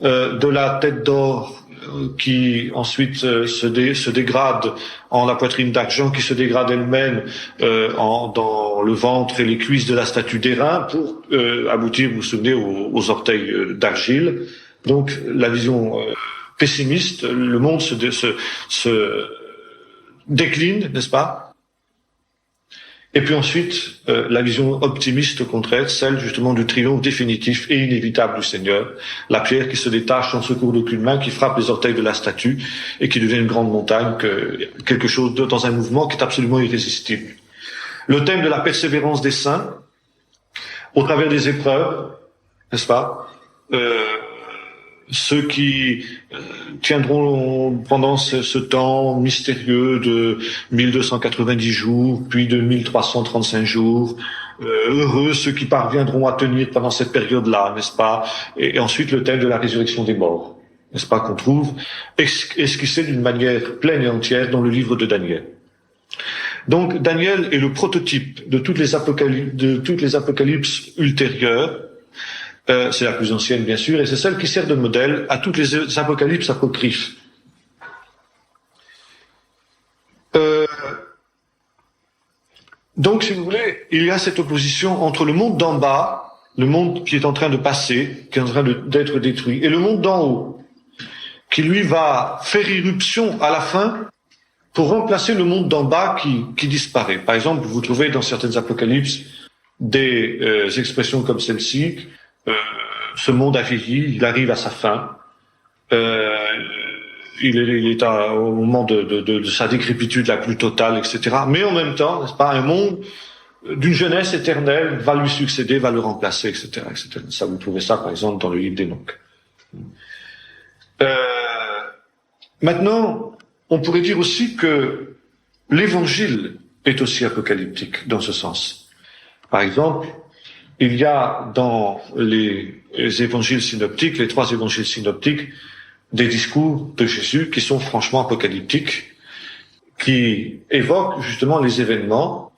de la tête d'or qui ensuite se dégrade en la poitrine d'argent, qui se dégrade elle-même dans le ventre et les cuisses de la statue d'airain pour aboutir, vous vous souvenez, aux orteils d'argile. Donc la vision pessimiste, le monde se décline, n'est-ce pas? Et puis ensuite, la vision optimiste, au contraire, celle justement du triomphe définitif et inévitable du Seigneur, la pierre qui se détache sans secours d'aucune main, qui frappe les orteils de la statue et qui devient une grande montagne, quelque chose dans un mouvement qui est absolument irrésistible. Le thème de la persévérance des saints, au travers des épreuves, n'est-ce pas, ceux qui tiendront pendant ce temps mystérieux de 1290 jours, puis de 1335 jours, heureux ceux qui parviendront à tenir pendant cette période-là, n'est-ce pas? Et ensuite le thème de la résurrection des morts, n'est-ce pas, qu'on trouve esquissé d'une manière pleine et entière dans le livre de Daniel. Donc Daniel est le prototype de toutes les apocalypses ultérieures, C'est la plus ancienne, bien sûr, et c'est celle qui sert de modèle à toutes les apocalypses apocryphes. Donc, si vous voulez, il y a cette opposition entre le monde d'en bas, le monde qui est en train de passer, qui est en train d'être détruit, et le monde d'en haut, qui lui va faire irruption à la fin pour remplacer le monde d'en bas qui disparaît. Par exemple, vous trouvez dans certaines apocalypses des expressions comme celle-ci, ce monde a vieilli, il arrive à sa fin, il est au moment de sa décrépitude la plus totale, etc. Mais en même temps, n'est-ce pas, un monde d'une jeunesse éternelle va lui succéder, va le remplacer, etc., etc. Ça, vous trouvez ça, par exemple, dans le livre d'Enoch. Maintenant, on pourrait dire aussi que l'Évangile est aussi apocalyptique dans ce sens. Par exemple, il y a dans les évangiles synoptiques, les 3 évangiles synoptiques, des discours de Jésus qui sont franchement apocalyptiques, qui évoquent justement les événements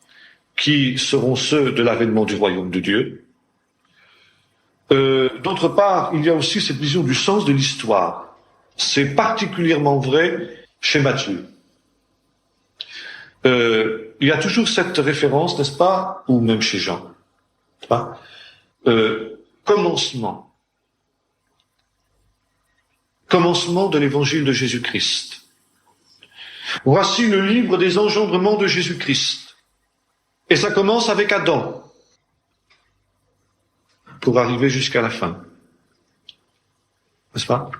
qui seront ceux de l'avènement du royaume de Dieu. D'autre part, il y a aussi cette vision du sens de l'histoire. C'est particulièrement vrai chez Matthieu. Il y a toujours cette référence, n'est-ce pas, ou même chez Jean, n'est-ce pas, commencement de l'évangile de Jésus-Christ. Voici le livre des engendrements de Jésus-Christ. Et ça commence avec Adam, pour arriver jusqu'à la fin. N'est-ce pas?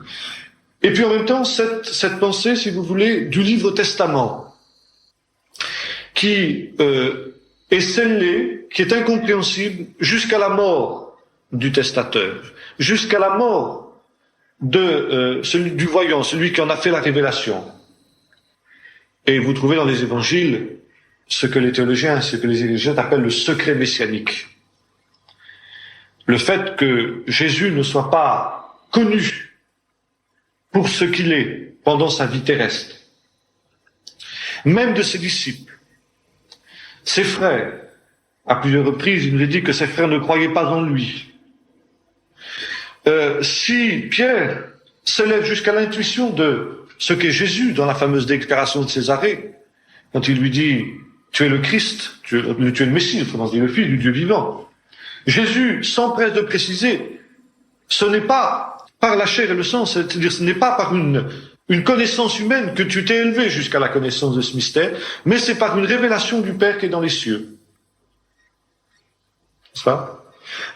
Et puis en même temps, cette pensée, si vous voulez, du livre Testament, qui est scellé, qui est incompréhensible jusqu'à la mort du testateur, jusqu'à la mort de celui du voyant, celui qui en a fait la révélation. Et vous trouvez dans les évangiles ce que les théologiens appellent le secret messianique. Le fait que Jésus ne soit pas connu pour ce qu'il est pendant sa vie terrestre, même de ses disciples, ses frères. À plusieurs reprises, il nous est dit que ses frères ne croyaient pas en lui. Si Pierre s'élève jusqu'à l'intuition de ce qu'est Jésus dans la fameuse déclaration de Césarée, quand il lui dit « Tu es le Christ, tu es le Messie, autrement dit le Fils du Dieu vivant », Jésus s'empresse de préciser « Ce n'est pas par la chair et le sang, c'est-à-dire ce n'est pas par une connaissance humaine que tu t'es élevé jusqu'à la connaissance de ce mystère, mais c'est par une révélation du Père qui est dans les cieux. » N'est-ce pas ?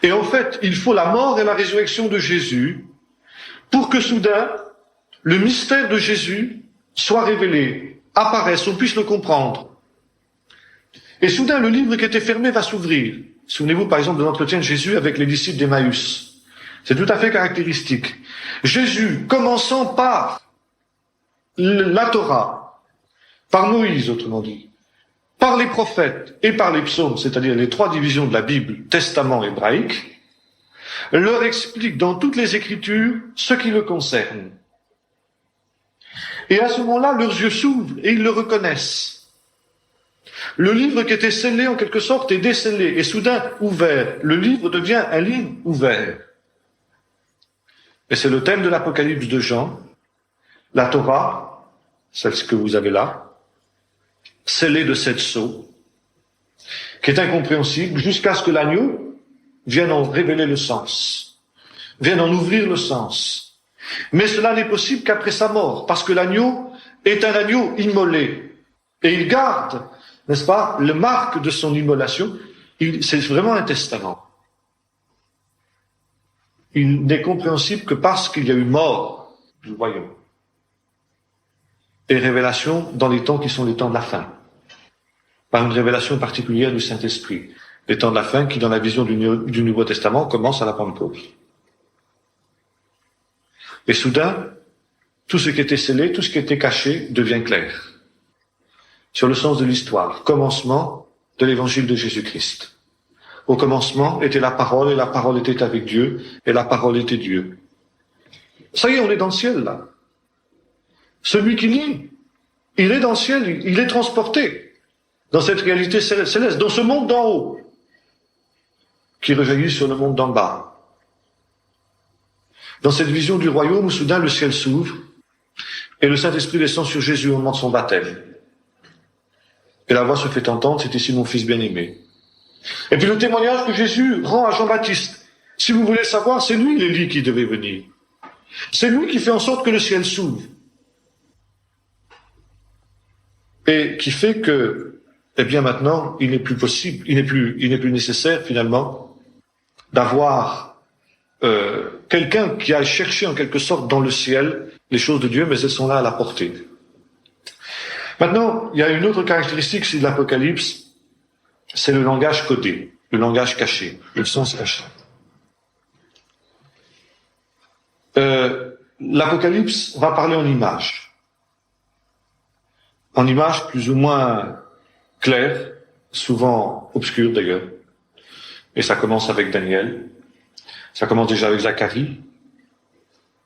Et en fait, il faut la mort et la résurrection de Jésus pour que soudain, le mystère de Jésus soit révélé, apparaisse, on puisse le comprendre. Et soudain, le livre qui était fermé va s'ouvrir. Souvenez-vous par exemple de l'entretien de Jésus avec les disciples d'Emmaüs. C'est tout à fait caractéristique. Jésus, commençant par la Torah, par Moïse autrement dit, par les prophètes et par les psaumes, c'est-à-dire les 3 divisions de la Bible, testament hébraïque, leur explique dans toutes les Écritures ce qui le concerne. Et à ce moment-là, leurs yeux s'ouvrent et ils le reconnaissent. Le livre qui était scellé en quelque sorte est décellé et soudain ouvert. Le livre devient un livre ouvert. Et c'est le thème de l'Apocalypse de Jean, la Torah, celle que vous avez là, scellée de 7 sceaux, qui est incompréhensible jusqu'à ce que l'agneau vienne en révéler le sens, vienne en ouvrir le sens. Mais cela n'est possible qu'après sa mort, parce que l'agneau est un agneau immolé. Et il garde, n'est-ce pas, le marque de son immolation. C'est vraiment un testament. Il n'est compréhensible que parce qu'il y a eu mort du royaume. Et révélation dans les temps qui sont les temps de la fin. Par une révélation particulière du Saint-Esprit. Les temps de la fin qui, dans la vision du Nouveau Testament, commencent à la Pentecôte. Et soudain, tout ce qui était scellé, tout ce qui était caché devient clair. Sur le sens de l'histoire. Commencement de l'évangile de Jésus-Christ. Au commencement était la parole, et la parole était avec Dieu, et la parole était Dieu. Ça y est, on est dans le ciel, là. Celui qui lit, il est dans le ciel, il est transporté dans cette réalité céleste, dans ce monde d'en haut, qui rejaillit sur le monde d'en bas. Dans cette vision du royaume où soudain le ciel s'ouvre et le Saint-Esprit descend sur Jésus au moment de son baptême. Et la voix se fait entendre, c'est ici mon fils bien-aimé. Et puis le témoignage que Jésus rend à Jean-Baptiste. Si vous voulez savoir, c'est lui l'Élie qui devait venir. C'est lui qui fait en sorte que le ciel s'ouvre. Et qui fait que, eh bien maintenant, il n'est plus possible, il n'est plus nécessaire finalement d'avoir quelqu'un qui a cherché en quelque sorte dans le ciel les choses de Dieu, mais elles sont là à la portée. Maintenant, il y a une autre caractéristique de l'Apocalypse, c'est le langage codé, le langage caché, le sens caché. L'Apocalypse va parler en images plus ou moins claires, souvent obscures d'ailleurs. Et ça commence avec Daniel, ça commence déjà avec Zacharie,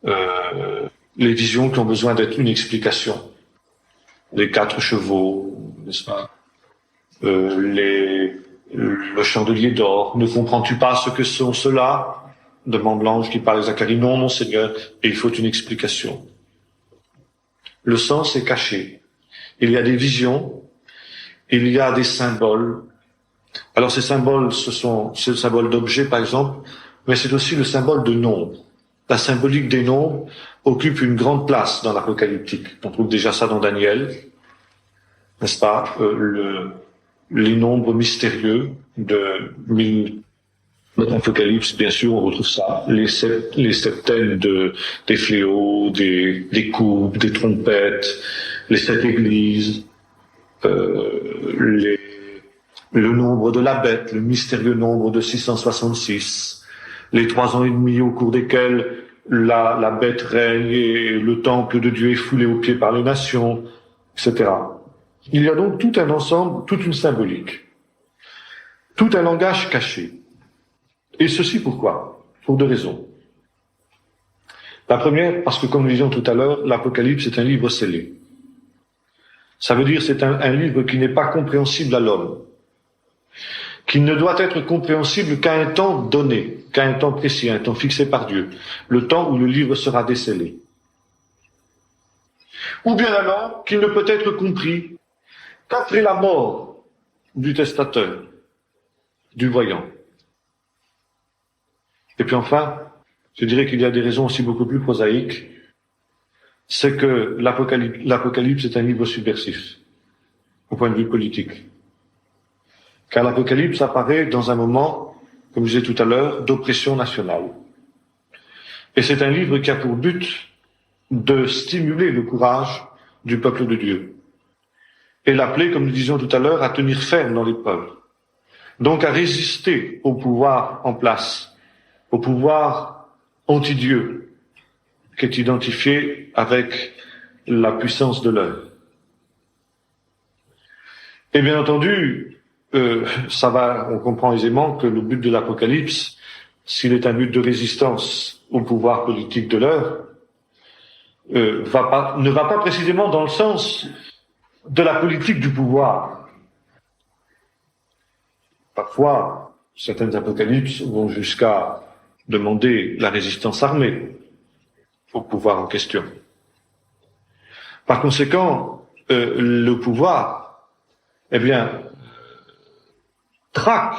les visions qui ont besoin d'être une explication, les 4 chevaux, n'est-ce pas, le chandelier d'or, ne comprends-tu pas ce que sont ceux-là? Demande l'ange qui parle à Zacharie. Non, mon Seigneur, et il faut une explication. Le sens est caché. Il y a des visions, il y a des symboles. Alors ces symboles, c'est le symbole d'objets par exemple, mais c'est aussi le symbole de nombres. La symbolique des nombres occupe une grande place dans l'apocalyptique. On trouve déjà ça dans Daniel, n'est-ce pas, les nombres mystérieux de l'Apocalypse, bien sûr, on retrouve ça, les septaines des fléaux, des coupes, des trompettes, les 7 églises, le nombre de la bête, le mystérieux nombre de 666, les 3 ans et demi au cours desquels la bête règne et le temple de Dieu est foulé aux pieds par les nations, etc. Il y a donc tout un ensemble, toute une symbolique, tout un langage caché. Et ceci pourquoi? Pour 2 raisons. La première, parce que comme nous disions tout à l'heure, l'Apocalypse est un livre scellé. Ça veut dire que c'est un livre qui n'est pas compréhensible à l'homme, qui ne doit être compréhensible qu'à un temps donné, qu'à un temps précis, un temps fixé par Dieu, le temps où le livre sera décellé. Ou bien alors qu'il ne peut être compris qu'après la mort du testateur, du voyant. Et puis enfin, je dirais qu'il y a des raisons aussi beaucoup plus prosaïques, c'est que l'Apocalypse est un livre subversif, au point de vue politique. Car l'Apocalypse apparaît dans un moment, comme je disais tout à l'heure, d'oppression nationale. Et c'est un livre qui a pour but de stimuler le courage du peuple de Dieu. Et l'appeler, comme nous disions tout à l'heure, à tenir ferme dans l'épreuve. Donc à résister au pouvoir en place, au pouvoir anti-Dieu, qui est identifié avec la puissance de l'heure. Et bien entendu, on comprend aisément que le but de l'Apocalypse, s'il est un but de résistance au pouvoir politique de l'heure, ne va pas précisément dans le sens de la politique du pouvoir. Parfois, certaines apocalypses vont jusqu'à demander la résistance armée au pouvoir en question. Par conséquent, le pouvoir, eh bien, traque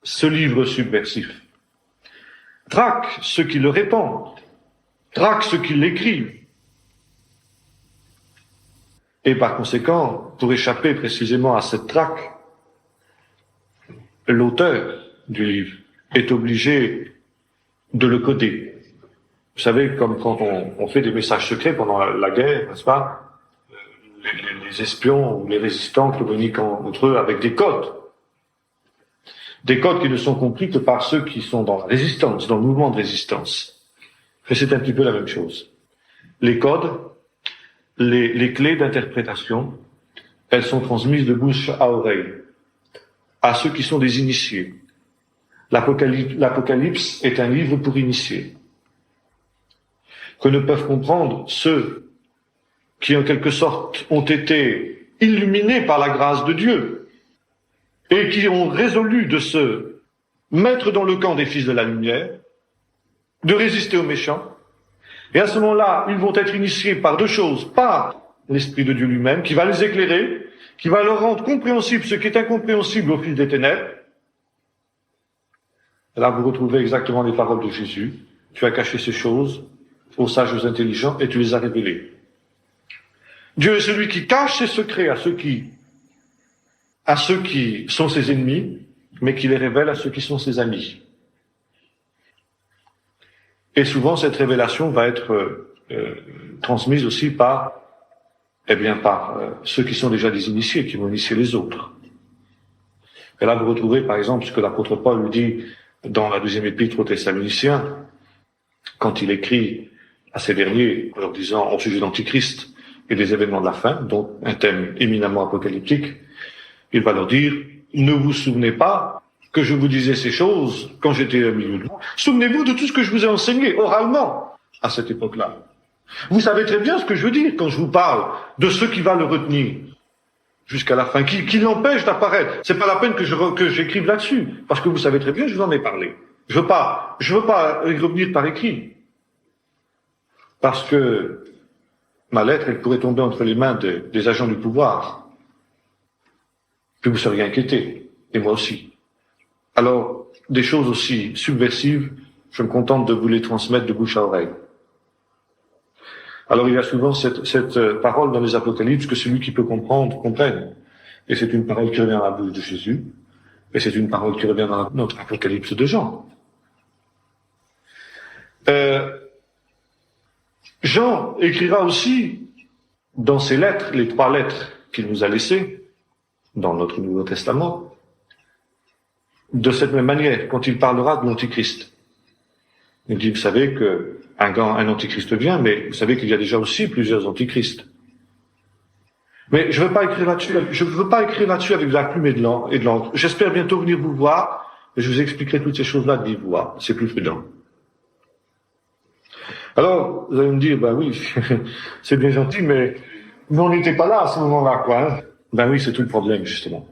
ce livre subversif, traque ceux qui le répandent, traque ceux qui l'écrivent. Et par conséquent, pour échapper précisément à cette traque, l'auteur du livre est obligé de le coder. Vous savez, comme quand on fait des messages secrets pendant la guerre, n'est-ce pas, les espions ou les résistants communiquent entre eux avec des codes. Des codes qui ne sont compris que par ceux qui sont dans la résistance, dans le mouvement de résistance. Mais c'est un petit peu la même chose. Les codes, les clés d'interprétation, elles sont transmises de bouche à oreille à ceux qui sont des initiés. L'Apocalypse est un livre pour initiés, que ne peuvent comprendre ceux qui, en quelque sorte, ont été illuminés par la grâce de Dieu et qui ont résolu de se mettre dans le camp des fils de la lumière de résister aux méchants. Et à ce moment-là, ils vont être initiés par deux choses, par l'Esprit de Dieu lui-même, qui va les éclairer, qui va leur rendre compréhensible ce qui est incompréhensible au fils des ténèbres. Et là, vous retrouvez exactement les paroles de Jésus. Tu as caché ces choses aux sages et aux intelligents et tu les as révélées. Dieu est celui qui cache ses secrets à ceux qui sont ses ennemis, mais qui les révèle à ceux qui sont ses amis. Et souvent, cette révélation va être transmise aussi par ceux qui sont déjà des initiés, qui vont initier les autres. Et là, vous retrouvez, par exemple, ce que l'apôtre Paul lui dit dans la deuxième épître aux Thessaloniciens, quand il écrit à ces derniers, en leur disant au sujet d'Antichrist et des événements de la fin, donc un thème éminemment apocalyptique, il va leur dire, ne vous souvenez pas que je vous disais ces choses quand j'étais au milieu de vous. Souvenez-vous de tout ce que je vous ai enseigné oralement à cette époque-là. Vous savez très bien ce que je veux dire quand je vous parle de ce qui va le retenir jusqu'à la fin, qui l'empêche d'apparaître. C'est pas la peine que j'écrive là-dessus, parce que vous savez très bien, je vous en ai parlé. Je veux pas y revenir par écrit. Parce que ma lettre, elle pourrait tomber entre les mains des agents du pouvoir. Puis vous seriez inquiétés, et moi aussi. Alors, des choses aussi subversives, je me contente de vous les transmettre de bouche à oreille. Alors il y a souvent cette parole dans les Apocalypses que celui qui peut comprendre, comprenne. Et c'est une parole qui revient dans la bouche de Jésus, et c'est une parole qui revient dans notre Apocalypse de Jean. Jean écrira aussi dans ses lettres, les 3 lettres qu'il nous a laissées dans notre Nouveau Testament, de cette même manière, quand il parlera de l'Antichrist. Il dit, vous savez qu'un Antichrist vient, mais vous savez qu'il y a déjà aussi plusieurs Antichrists. Mais je ne veux pas écrire là-dessus avec de la plume et de l'encre. J'espère bientôt venir vous voir, et je vous expliquerai toutes ces choses-là de vive voix. C'est plus prudent. Alors, vous allez me dire, ben oui, c'est bien gentil, mais on n'était pas là à ce moment-là, quoi. Hein. Ben oui, c'est tout le problème, justement.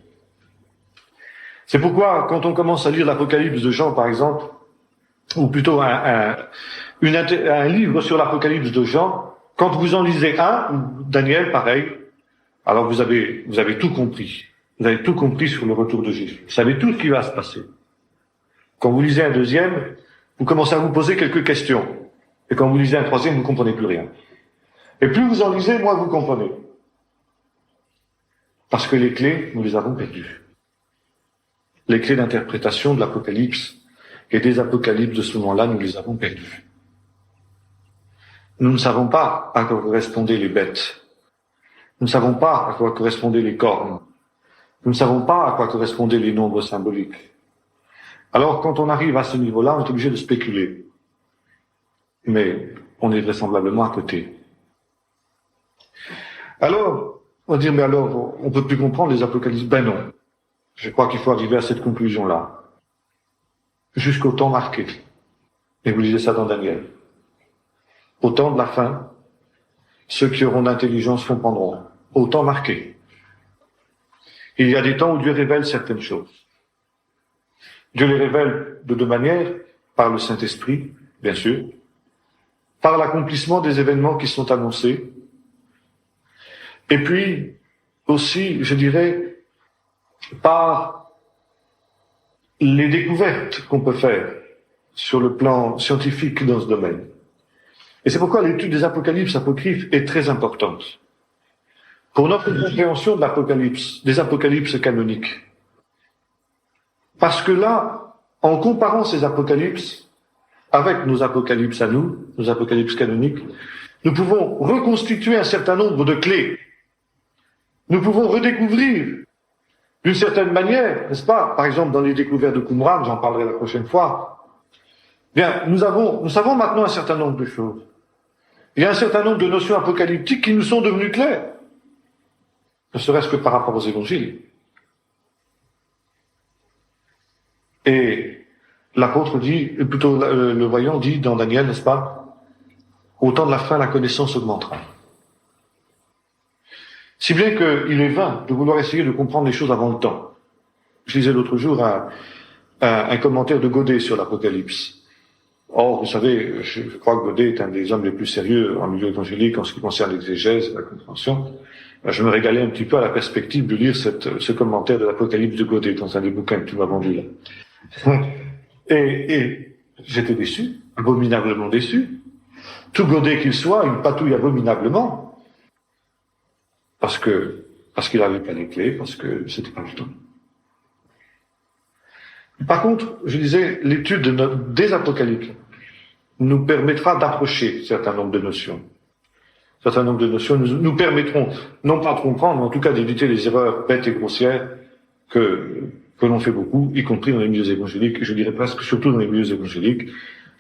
C'est pourquoi, quand on commence à lire l'Apocalypse de Jean, par exemple, ou plutôt un livre sur l'Apocalypse de Jean, quand vous en lisez un, ou Daniel, pareil, alors vous avez tout compris. Vous avez tout compris sur le retour de Jésus. Vous savez tout ce qui va se passer. Quand vous lisez un deuxième, vous commencez à vous poser quelques questions. Et quand vous lisez un troisième, vous ne comprenez plus rien. Et plus vous en lisez, moins vous comprenez. Parce que les clés, nous les avons perdues. Les clés d'interprétation de l'Apocalypse et des Apocalypses de ce moment-là, nous les avons perdues. Nous ne savons pas à quoi correspondaient les bêtes. Nous ne savons pas à quoi correspondaient les cornes. Nous ne savons pas à quoi correspondaient les nombres symboliques. Alors, quand on arrive à ce niveau-là, on est obligé de spéculer. Mais on est vraisemblablement à côté. Alors, on va dire, mais alors, on peut plus comprendre les Apocalypses. Ben non. Je crois qu'il faut arriver à cette conclusion-là. Jusqu'au temps marqué. Et vous lisez ça dans Daniel. Au temps de la fin, ceux qui auront d'intelligence comprendront. Au temps marqué. Il y a des temps où Dieu révèle certaines choses. Dieu les révèle de 2 manières, par le Saint-Esprit, bien sûr, par l'accomplissement des événements qui sont annoncés, et puis aussi, je dirais, par les découvertes qu'on peut faire sur le plan scientifique dans ce domaine. Et c'est pourquoi l'étude des apocalypses apocryphes est très importante. Pour notre compréhension de l'Apocalypse, des apocalypses canoniques. Parce que là, en comparant ces apocalypses avec nos apocalypses à nous, nos apocalypses canoniques, nous pouvons reconstituer un certain nombre de clés. Nous pouvons redécouvrir d'une certaine manière, n'est-ce pas? Par exemple, dans les découvertes de Qumran, j'en parlerai la prochaine fois. Bien, nous savons maintenant un certain nombre de choses. Il y a un certain nombre de notions apocalyptiques qui nous sont devenues claires. Ne serait-ce que par rapport aux évangiles. Et l'apôtre dit, plutôt le voyant dit dans Daniel, n'est-ce pas? Au temps de la fin, la connaissance augmentera. Si bien qu'il est vain de vouloir essayer de comprendre les choses avant le temps. Je lisais l'autre jour un commentaire de Godet sur l'Apocalypse, Or, vous savez, je crois que Godet est un des hommes les plus sérieux en milieu évangélique en ce qui concerne l'exégèse et la compréhension. Je me régalais un petit peu à la perspective de lire ce commentaire de l'Apocalypse de Godet dans un des bouquins que tu m'as vendu là. Et j'étais déçu, abominablement déçu. Tout Godet qu'il soit, il patouille abominablement. Parce qu'il n'avait pas les clés, parce que c'était pas le temps. Par contre, je disais, l'étude des Apocalypses nous permettra d'approcher un certain nombre de notions. Un certain nombre de notions nous permettront, non pas de comprendre, mais en tout cas d'éviter les erreurs bêtes et grossières que l'on fait beaucoup, y compris dans les milieux évangéliques, je dirais presque surtout dans les milieux évangéliques,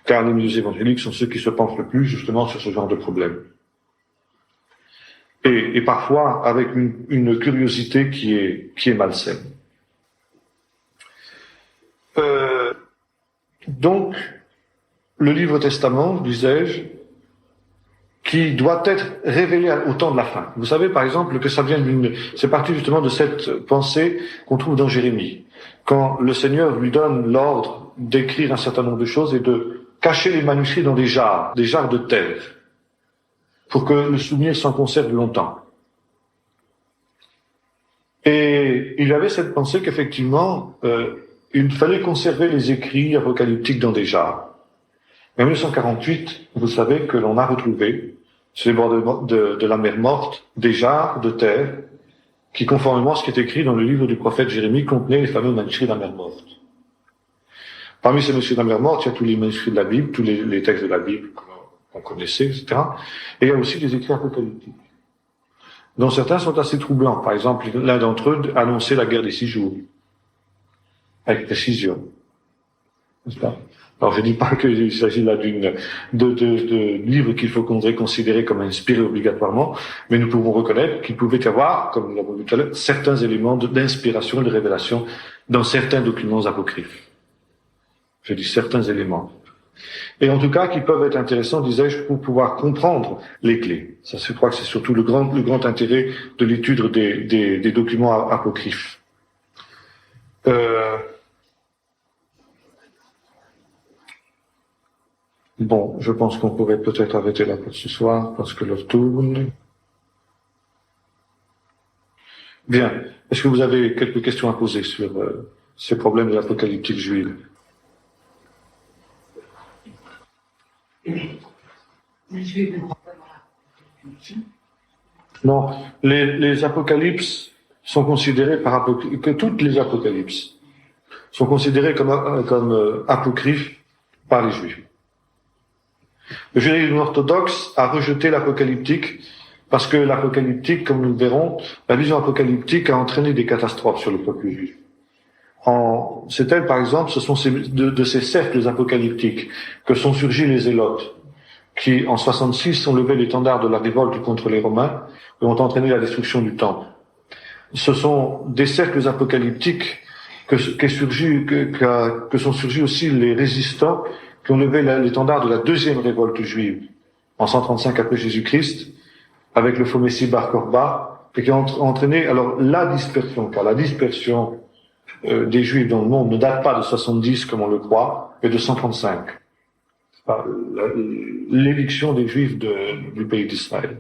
car les milieux évangéliques sont ceux qui se penchent le plus justement sur ce genre de problème. Et parfois avec une curiosité qui est malsaine. Donc, le Livre Testament, disais-je, qui doit être révélé au temps de la fin. Vous savez, par exemple, que ça vient c'est parti justement de cette pensée qu'on trouve dans Jérémie, quand le Seigneur lui donne l'ordre d'écrire un certain nombre de choses et de cacher les manuscrits dans des jarres de terre, pour que le souvenir s'en conserve longtemps. Et il avait cette pensée qu'effectivement, il fallait conserver les écrits apocalyptiques dans des jarres. En 1948, vous savez que l'on a retrouvé, sur les bords de la mer Morte, des jarres de terre qui, conformément à ce qui est écrit dans le livre du prophète Jérémie, contenaient les fameux manuscrits de la mer Morte. Parmi ces manuscrits de la mer Morte, il y a tous les manuscrits de la Bible, tous les textes de la Bible qu'on connaissait, etc. Et il y a aussi des écrits apocalyptiques, dont certains sont assez troublants. Par exemple, l'un d'entre eux annonçait la guerre des 6 jours, avec précision. N'est-ce pas? Alors, je ne dis pas qu'il s'agit là de livres qu'il faudrait considérer comme inspirés obligatoirement, mais nous pouvons reconnaître qu'il pouvait y avoir, comme nous l'avons vu tout à l'heure, certains éléments d'inspiration et de révélation dans certains documents apocryphes. Je dis certains éléments. Et en tout cas, qui peuvent être intéressants, disais-je, pour pouvoir comprendre les clés. Ça, je crois que c'est surtout le grand intérêt de l'étude des documents apocryphes. Bon, je pense qu'on pourrait peut-être arrêter là pour ce soir, parce que l'heure tourne. Bien. Est-ce que vous avez quelques questions à poser sur ces problèmes de l'apocalyptique juive? Non, les apocalypses sont considérées que toutes les apocalypses sont considérées comme apocryphes par les juifs. Le judaïsme orthodoxe a rejeté l'apocalyptique parce que l'apocalyptique, comme nous le verrons, la vision apocalyptique a entraîné des catastrophes sur le peuple juif. C'est elle, par exemple, ce sont de ces cercles apocalyptiques que sont surgis les Zélotes, qui, en 66, ont levé l'étendard de la révolte contre les Romains et ont entraîné la destruction du temple. Ce sont des cercles apocalyptiques que sont surgis aussi les résistants qui ont levé l'étendard de la deuxième révolte juive, en 135 après Jésus-Christ, avec le faux Messie Bar Korba, et qui ont entraîné alors la dispersion, car la dispersion des Juifs dans le monde ne date pas de 70 comme on le croit, mais de 135. L'éviction des Juifs du pays d'Israël.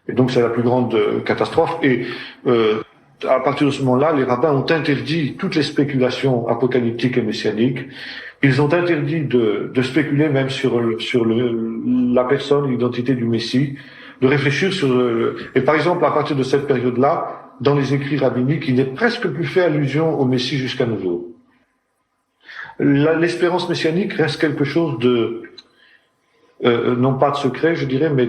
Et donc c'est la plus grande catastrophe. Et à partir de ce moment-là, les rabbins ont interdit toutes les spéculations apocalyptiques et messianiques. Ils ont interdit de spéculer même sur la personne, l'identité du Messie, de réfléchir et par exemple, à partir de cette période-là, dans les écrits rabbiniques, il n'est presque plus fait allusion au Messie jusqu'à nos jours. L'espérance messianique reste quelque chose non pas de secret, je dirais, mais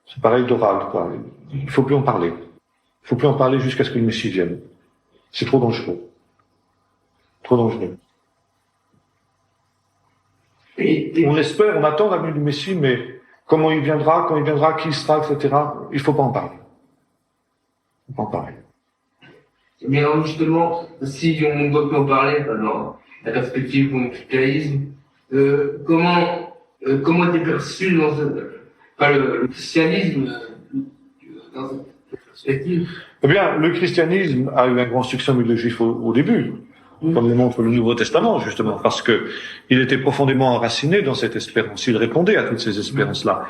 c'est pareil d'oral, quoi. Il faut plus en parler. Il faut plus en parler jusqu'à ce que le Messie vienne. C'est trop dangereux. Trop dangereux. On espère, on attend la venue du Messie, mais comment il viendra, quand il viendra, qui il sera, etc., il faut pas en parler. Il faut pas en parler. Mais alors justement, si on ne doit plus en parler, alors, la perspective du christianisme, comment est perçu le christianisme dans cette perspective? Eh bien, le christianisme a eu un grand succès au milieu juif au début. comme le montre le Nouveau Testament, justement, parce que il était profondément enraciné dans cette espérance. Il répondait à toutes ces espérances-là.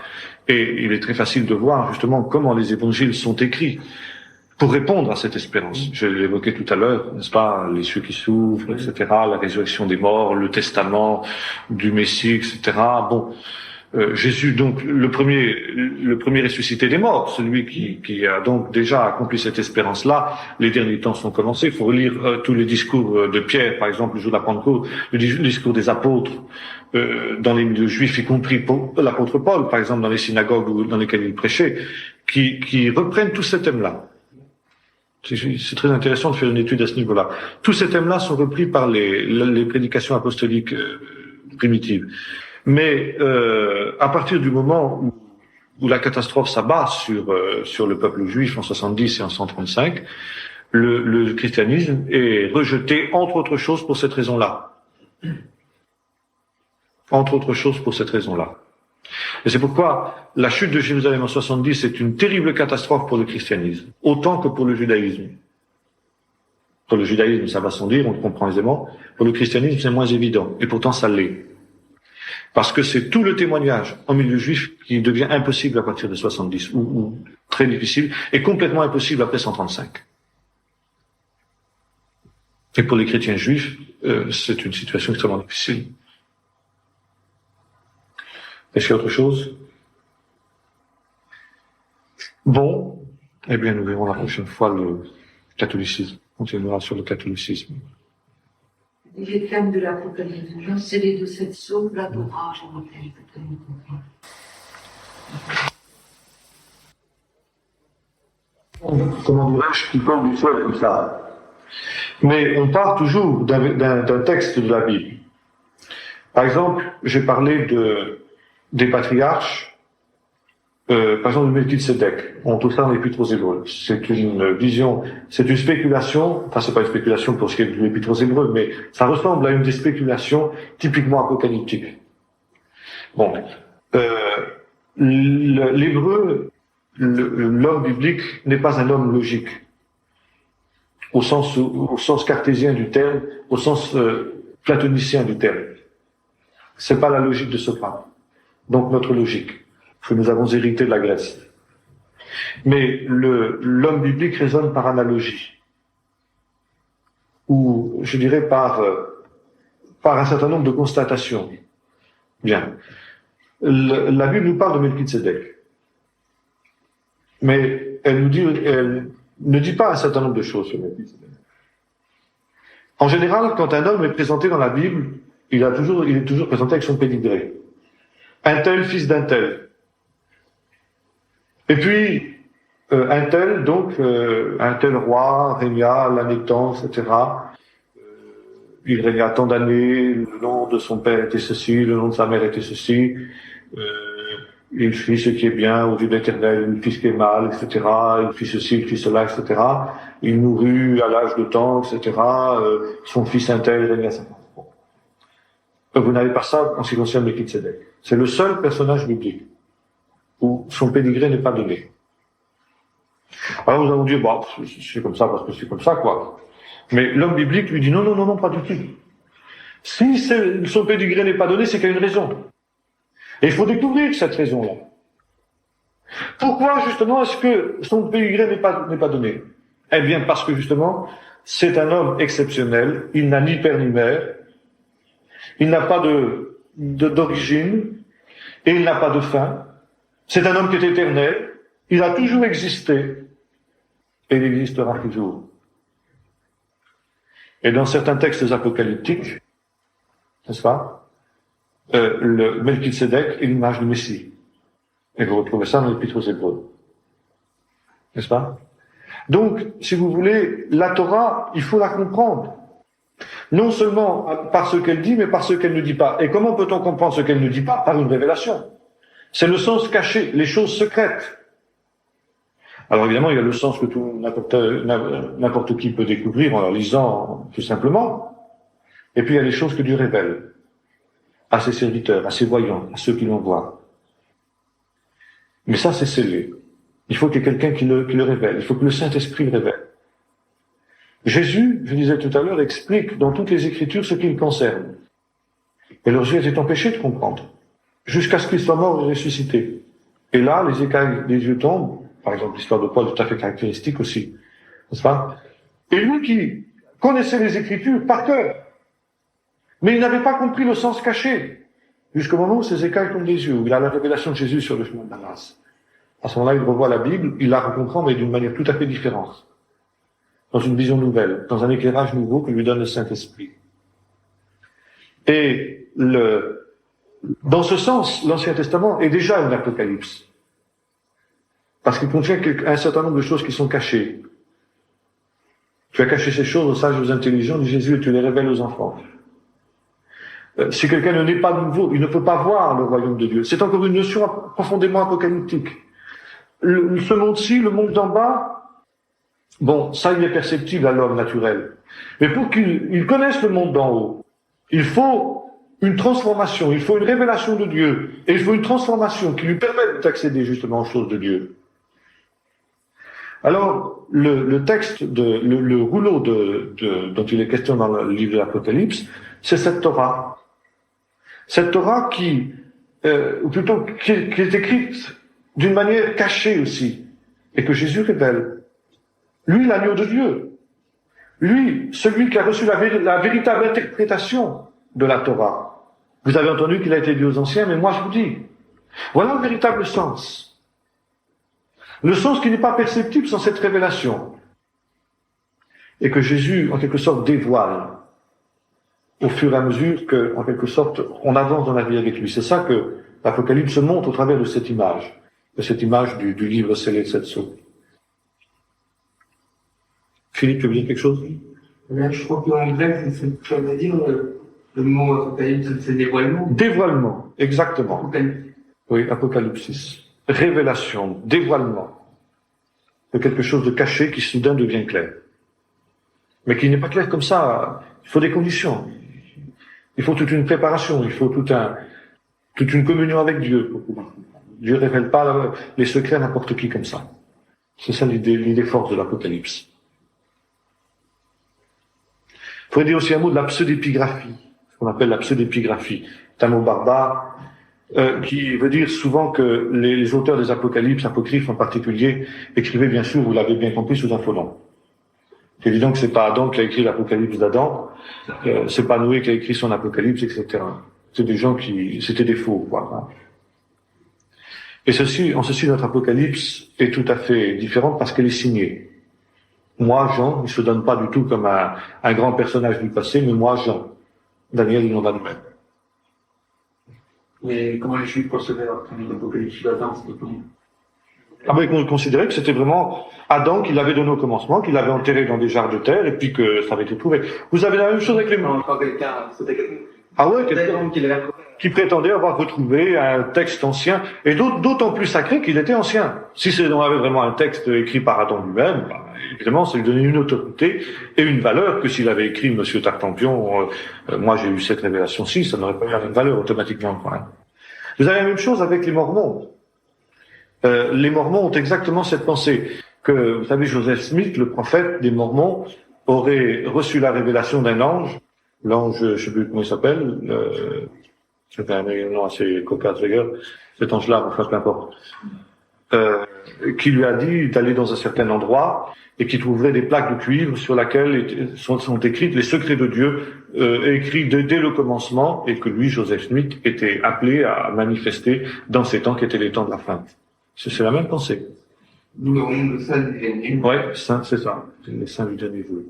Et il est très facile de voir, justement, comment les évangiles sont écrits pour répondre à cette espérance. Je l'évoquais tout à l'heure, n'est-ce pas, les cieux qui s'ouvrent, etc., la résurrection des morts, le testament du Messie, etc. Bon, Jésus, donc, le premier ressuscité des morts, celui qui a donc déjà accompli cette espérance-là. Les derniers temps sont commencés. Il faut relire tous les discours de Pierre, par exemple, le jour de la Pentecôte, le discours des apôtres dans les milieux juifs, y compris l'apôtre Paul, par exemple, dans les synagogues dans lesquelles il prêchait, qui reprennent tous ces thèmes-là. C'est très intéressant de faire une étude à ce niveau-là. Tous ces thèmes-là sont repris par les prédications apostoliques primitives. Mais à partir du moment où la catastrophe s'abat sur le peuple juif en 70 et en 135, le christianisme est rejeté, entre autres choses, pour cette raison-là. Entre autres choses, pour cette raison-là. Et c'est pourquoi la chute de Jérusalem en 70 est une terrible catastrophe pour le christianisme, autant que pour le judaïsme. Pour le judaïsme, ça va sans dire, on le comprend aisément. Pour le christianisme, c'est moins évident, et pourtant ça l'est. Parce que c'est tout le témoignage en milieu juif qui devient impossible à partir de 70, ou très difficile, et complètement impossible après 135. Et pour les chrétiens juifs, c'est une situation extrêmement difficile. Est-ce qu'il y a autre chose? Bon, eh bien, nous verrons la prochaine fois le catholicisme. On continuera sur le catholicisme. Les thèmes de l'Apocalypse, c'est les 2 psaumes, la Torah, je rappelle. Comment dirais-je, qui parle du ciel comme ça. Mais on part toujours d'un texte de la Bible. Par exemple, j'ai parlé des patriarches, par exemple de Melchizedek. On trouve ça dans l'Épître aux Hébreux. C'est une vision, c'est une spéculation, enfin c'est pas une spéculation pour ce qui est de l'Épître aux Hébreux, mais ça ressemble à une des spéculations typiquement apocalyptiques. Bon, l'hébreu, l'homme biblique n'est pas un homme logique, au sens cartésien du terme, au sens platonicien du terme. C'est pas la logique de Socrate. Donc notre logique, que nous avons hérité de la Grèce. Mais l'homme biblique raisonne par analogie, ou je dirais par un certain nombre de constatations. Bien. La Bible nous parle de Melchizedek, mais elle ne dit pas un certain nombre de choses sur Melchizedek. En général, quand un homme est présenté dans la Bible, il est toujours présenté avec son pédigré. Un tel, fils d'un tel. Et puis, un tel roi régna l'année tant, etc. Il régna tant d'années, le nom de son père était ceci, le nom de sa mère était ceci. Il fit ce qui est bien aux yeux de l'Éternel, il fit ce qui est mal, etc. Il fit ceci, il fit cela, etc. Il mourut à l'âge de temps, etc. Son fils un tel régna 50 ans. Vous n'avez pas ça en ce qui concerne Melchizedek. C'est le seul personnage biblique où son pédigré n'est pas donné. Alors nous allons dire, bon, c'est comme ça parce que c'est comme ça, quoi. Mais l'homme biblique lui dit non, pas du tout. Si son pédigré n'est pas donné, c'est qu'il y a une raison. Et il faut découvrir cette raison-là. Pourquoi, justement, est-ce que son pédigré n'est pas donné? Eh bien, parce que, justement, c'est un homme exceptionnel, il n'a ni père ni mère, il n'a pas d'origine, et il n'a pas de fin. C'est un homme qui est éternel, il a toujours existé, et il existera toujours. Et dans certains textes apocalyptiques, n'est-ce pas, le Melchizedek est l'image du Messie. Et vous retrouvez ça dans l'Épître aux Hébreux. N'est-ce pas? Donc, si vous voulez, la Torah, il faut la comprendre. Non seulement par ce qu'elle dit, mais par ce qu'elle ne dit pas. Et comment peut-on comprendre ce qu'elle ne dit pas? Par une révélation. C'est le sens caché, les choses secrètes. Alors évidemment, il y a le sens que n'importe qui peut découvrir en la lisant tout simplement. Et puis il y a les choses que Dieu révèle à ses serviteurs, à ses voyants, à ceux qui l'envoient. Mais ça, c'est scellé. Il faut qu'il y ait quelqu'un qui le révèle. Il faut que le Saint-Esprit le révèle. Jésus, je disais tout à l'heure, explique dans toutes les Écritures ce qui le concerne. Et leurs yeux étaient empêchés de comprendre, jusqu'à ce qu'il soit mort et ressuscité. Et là, les écailles des yeux tombent, par exemple l'histoire de Paul est tout à fait caractéristique aussi, n'est-ce pas? Et lui qui connaissait les Écritures par cœur, mais il n'avait pas compris le sens caché, jusqu'au moment où ses écailles tombent des yeux, où il a la révélation de Jésus sur le chemin de Damas. À ce moment-là, il revoit la Bible, il la comprend, mais d'une manière tout à fait différente, dans une vision nouvelle, dans un éclairage nouveau que lui donne le Saint-Esprit. Et dans ce sens, l'Ancien Testament est déjà un apocalypse, parce qu'il contient un certain nombre de choses qui sont cachées. Tu as caché ces choses aux sages et aux intelligents, dit Jésus, et tu les révèles aux enfants. Si quelqu'un ne naît pas de nouveau, il ne peut pas voir le royaume de Dieu. C'est encore une notion profondément apocalyptique. Ce monde-ci, le monde d'en bas, bon, ça il est perceptible à l'homme naturel. Mais pour qu'il connaisse le monde d'en haut, il faut une transformation, il faut une révélation de Dieu, et il faut une transformation qui lui permette d'accéder justement aux choses de Dieu. Alors, le texte, le rouleau dont il est question dans le livre de l'Apocalypse, c'est cette Torah. Cette Torah ou plutôt qui est écrite d'une manière cachée aussi, et que Jésus révèle. Lui, l'agneau de Dieu. Lui, celui qui a reçu la véritable interprétation de la Torah. Vous avez entendu qu'il a été dit aux anciens, mais moi je vous dis, voilà le véritable sens. Le sens qui n'est pas perceptible sans cette révélation. Et que Jésus, en quelque sorte, dévoile au fur et à mesure que, en quelque sorte, on avance dans la vie avec lui. C'est ça que l'Apocalypse montre au travers de cette image du livre scellé de cette sceaux. Philippe, tu veux dire quelque chose? Là, je crois qu'en grec, ça veut dire le mot apocalypse, c'est dévoilement. Dévoilement, exactement. Apocalypse. Oui, apocalypsis. Révélation, dévoilement de quelque chose de caché qui soudain devient clair. Mais qui n'est pas clair comme ça. Il faut des conditions. Il faut toute une préparation. Il faut toute une communion avec Dieu. Dieu ne révèle pas les secrets à n'importe qui comme ça. C'est ça l'idée forte de l'Apocalypse. Il faudrait dire aussi un mot de la pseudépigraphie, ce qu'on appelle la pseudépigraphie. C'est un mot barbare qui veut dire souvent que les auteurs des apocalypses, apocryphes en particulier, écrivaient bien sûr, vous l'avez bien compris, sous un faux nom. C'est évident que c'est pas Adam qui a écrit l'Apocalypse d'Adam, c'est pas Noé qui a écrit son Apocalypse, etc. C'est des gens c'était des faux, quoi. Et en ceci, notre Apocalypse est tout à fait différente parce qu'elle est signée. Moi, Jean, il se donne pas du tout comme un grand personnage du passé, mais moi, Jean. Daniel, il en va de même. Mais comment les Juifs concevaient l'Apocalypse d'Adam, c'était comment? Ah ben, on considérait que c'était vraiment Adam qui l'avait donné au commencement, qu'il l'avait enterré dans des jarres de terre, et puis que ça avait été trouvé. Vous avez la même chose avec les morts. Quand quelqu'un, c'était quelqu'un. Ah ouais, quelqu'un qui prétendait avoir retrouvé un texte ancien, et d'autant plus sacré qu'il était ancien. Si on avait vraiment un texte écrit par Adam lui-même, bah, évidemment, ça lui donnait une autorité et une valeur que s'il avait écrit Monsieur Tartampion, moi j'ai eu cette révélation-ci, ça n'aurait pas eu la même valeur automatiquement quand même. Vous avez la même chose avec les Mormons. Les Mormons ont exactement cette pensée que, vous savez, Joseph Smith, le prophète des Mormons, aurait reçu la révélation d'un ange, l'ange, je sais plus comment il s'appelle, c'est un nom assez cocasse d'ailleurs, cet ange-là, enfin peu importe, qui lui a dit d'aller dans un certain endroit et qui trouverait des plaques de cuivre sur lesquelles sont écrites les secrets de Dieu, écrits dès le commencement, et que lui, Joseph Smith, était appelé à manifester dans ces temps qui étaient les temps de la fin. C'est la même pensée. Nous, le saint du dernier. Ouais, c'est ça. C'est les saints du dernier jour.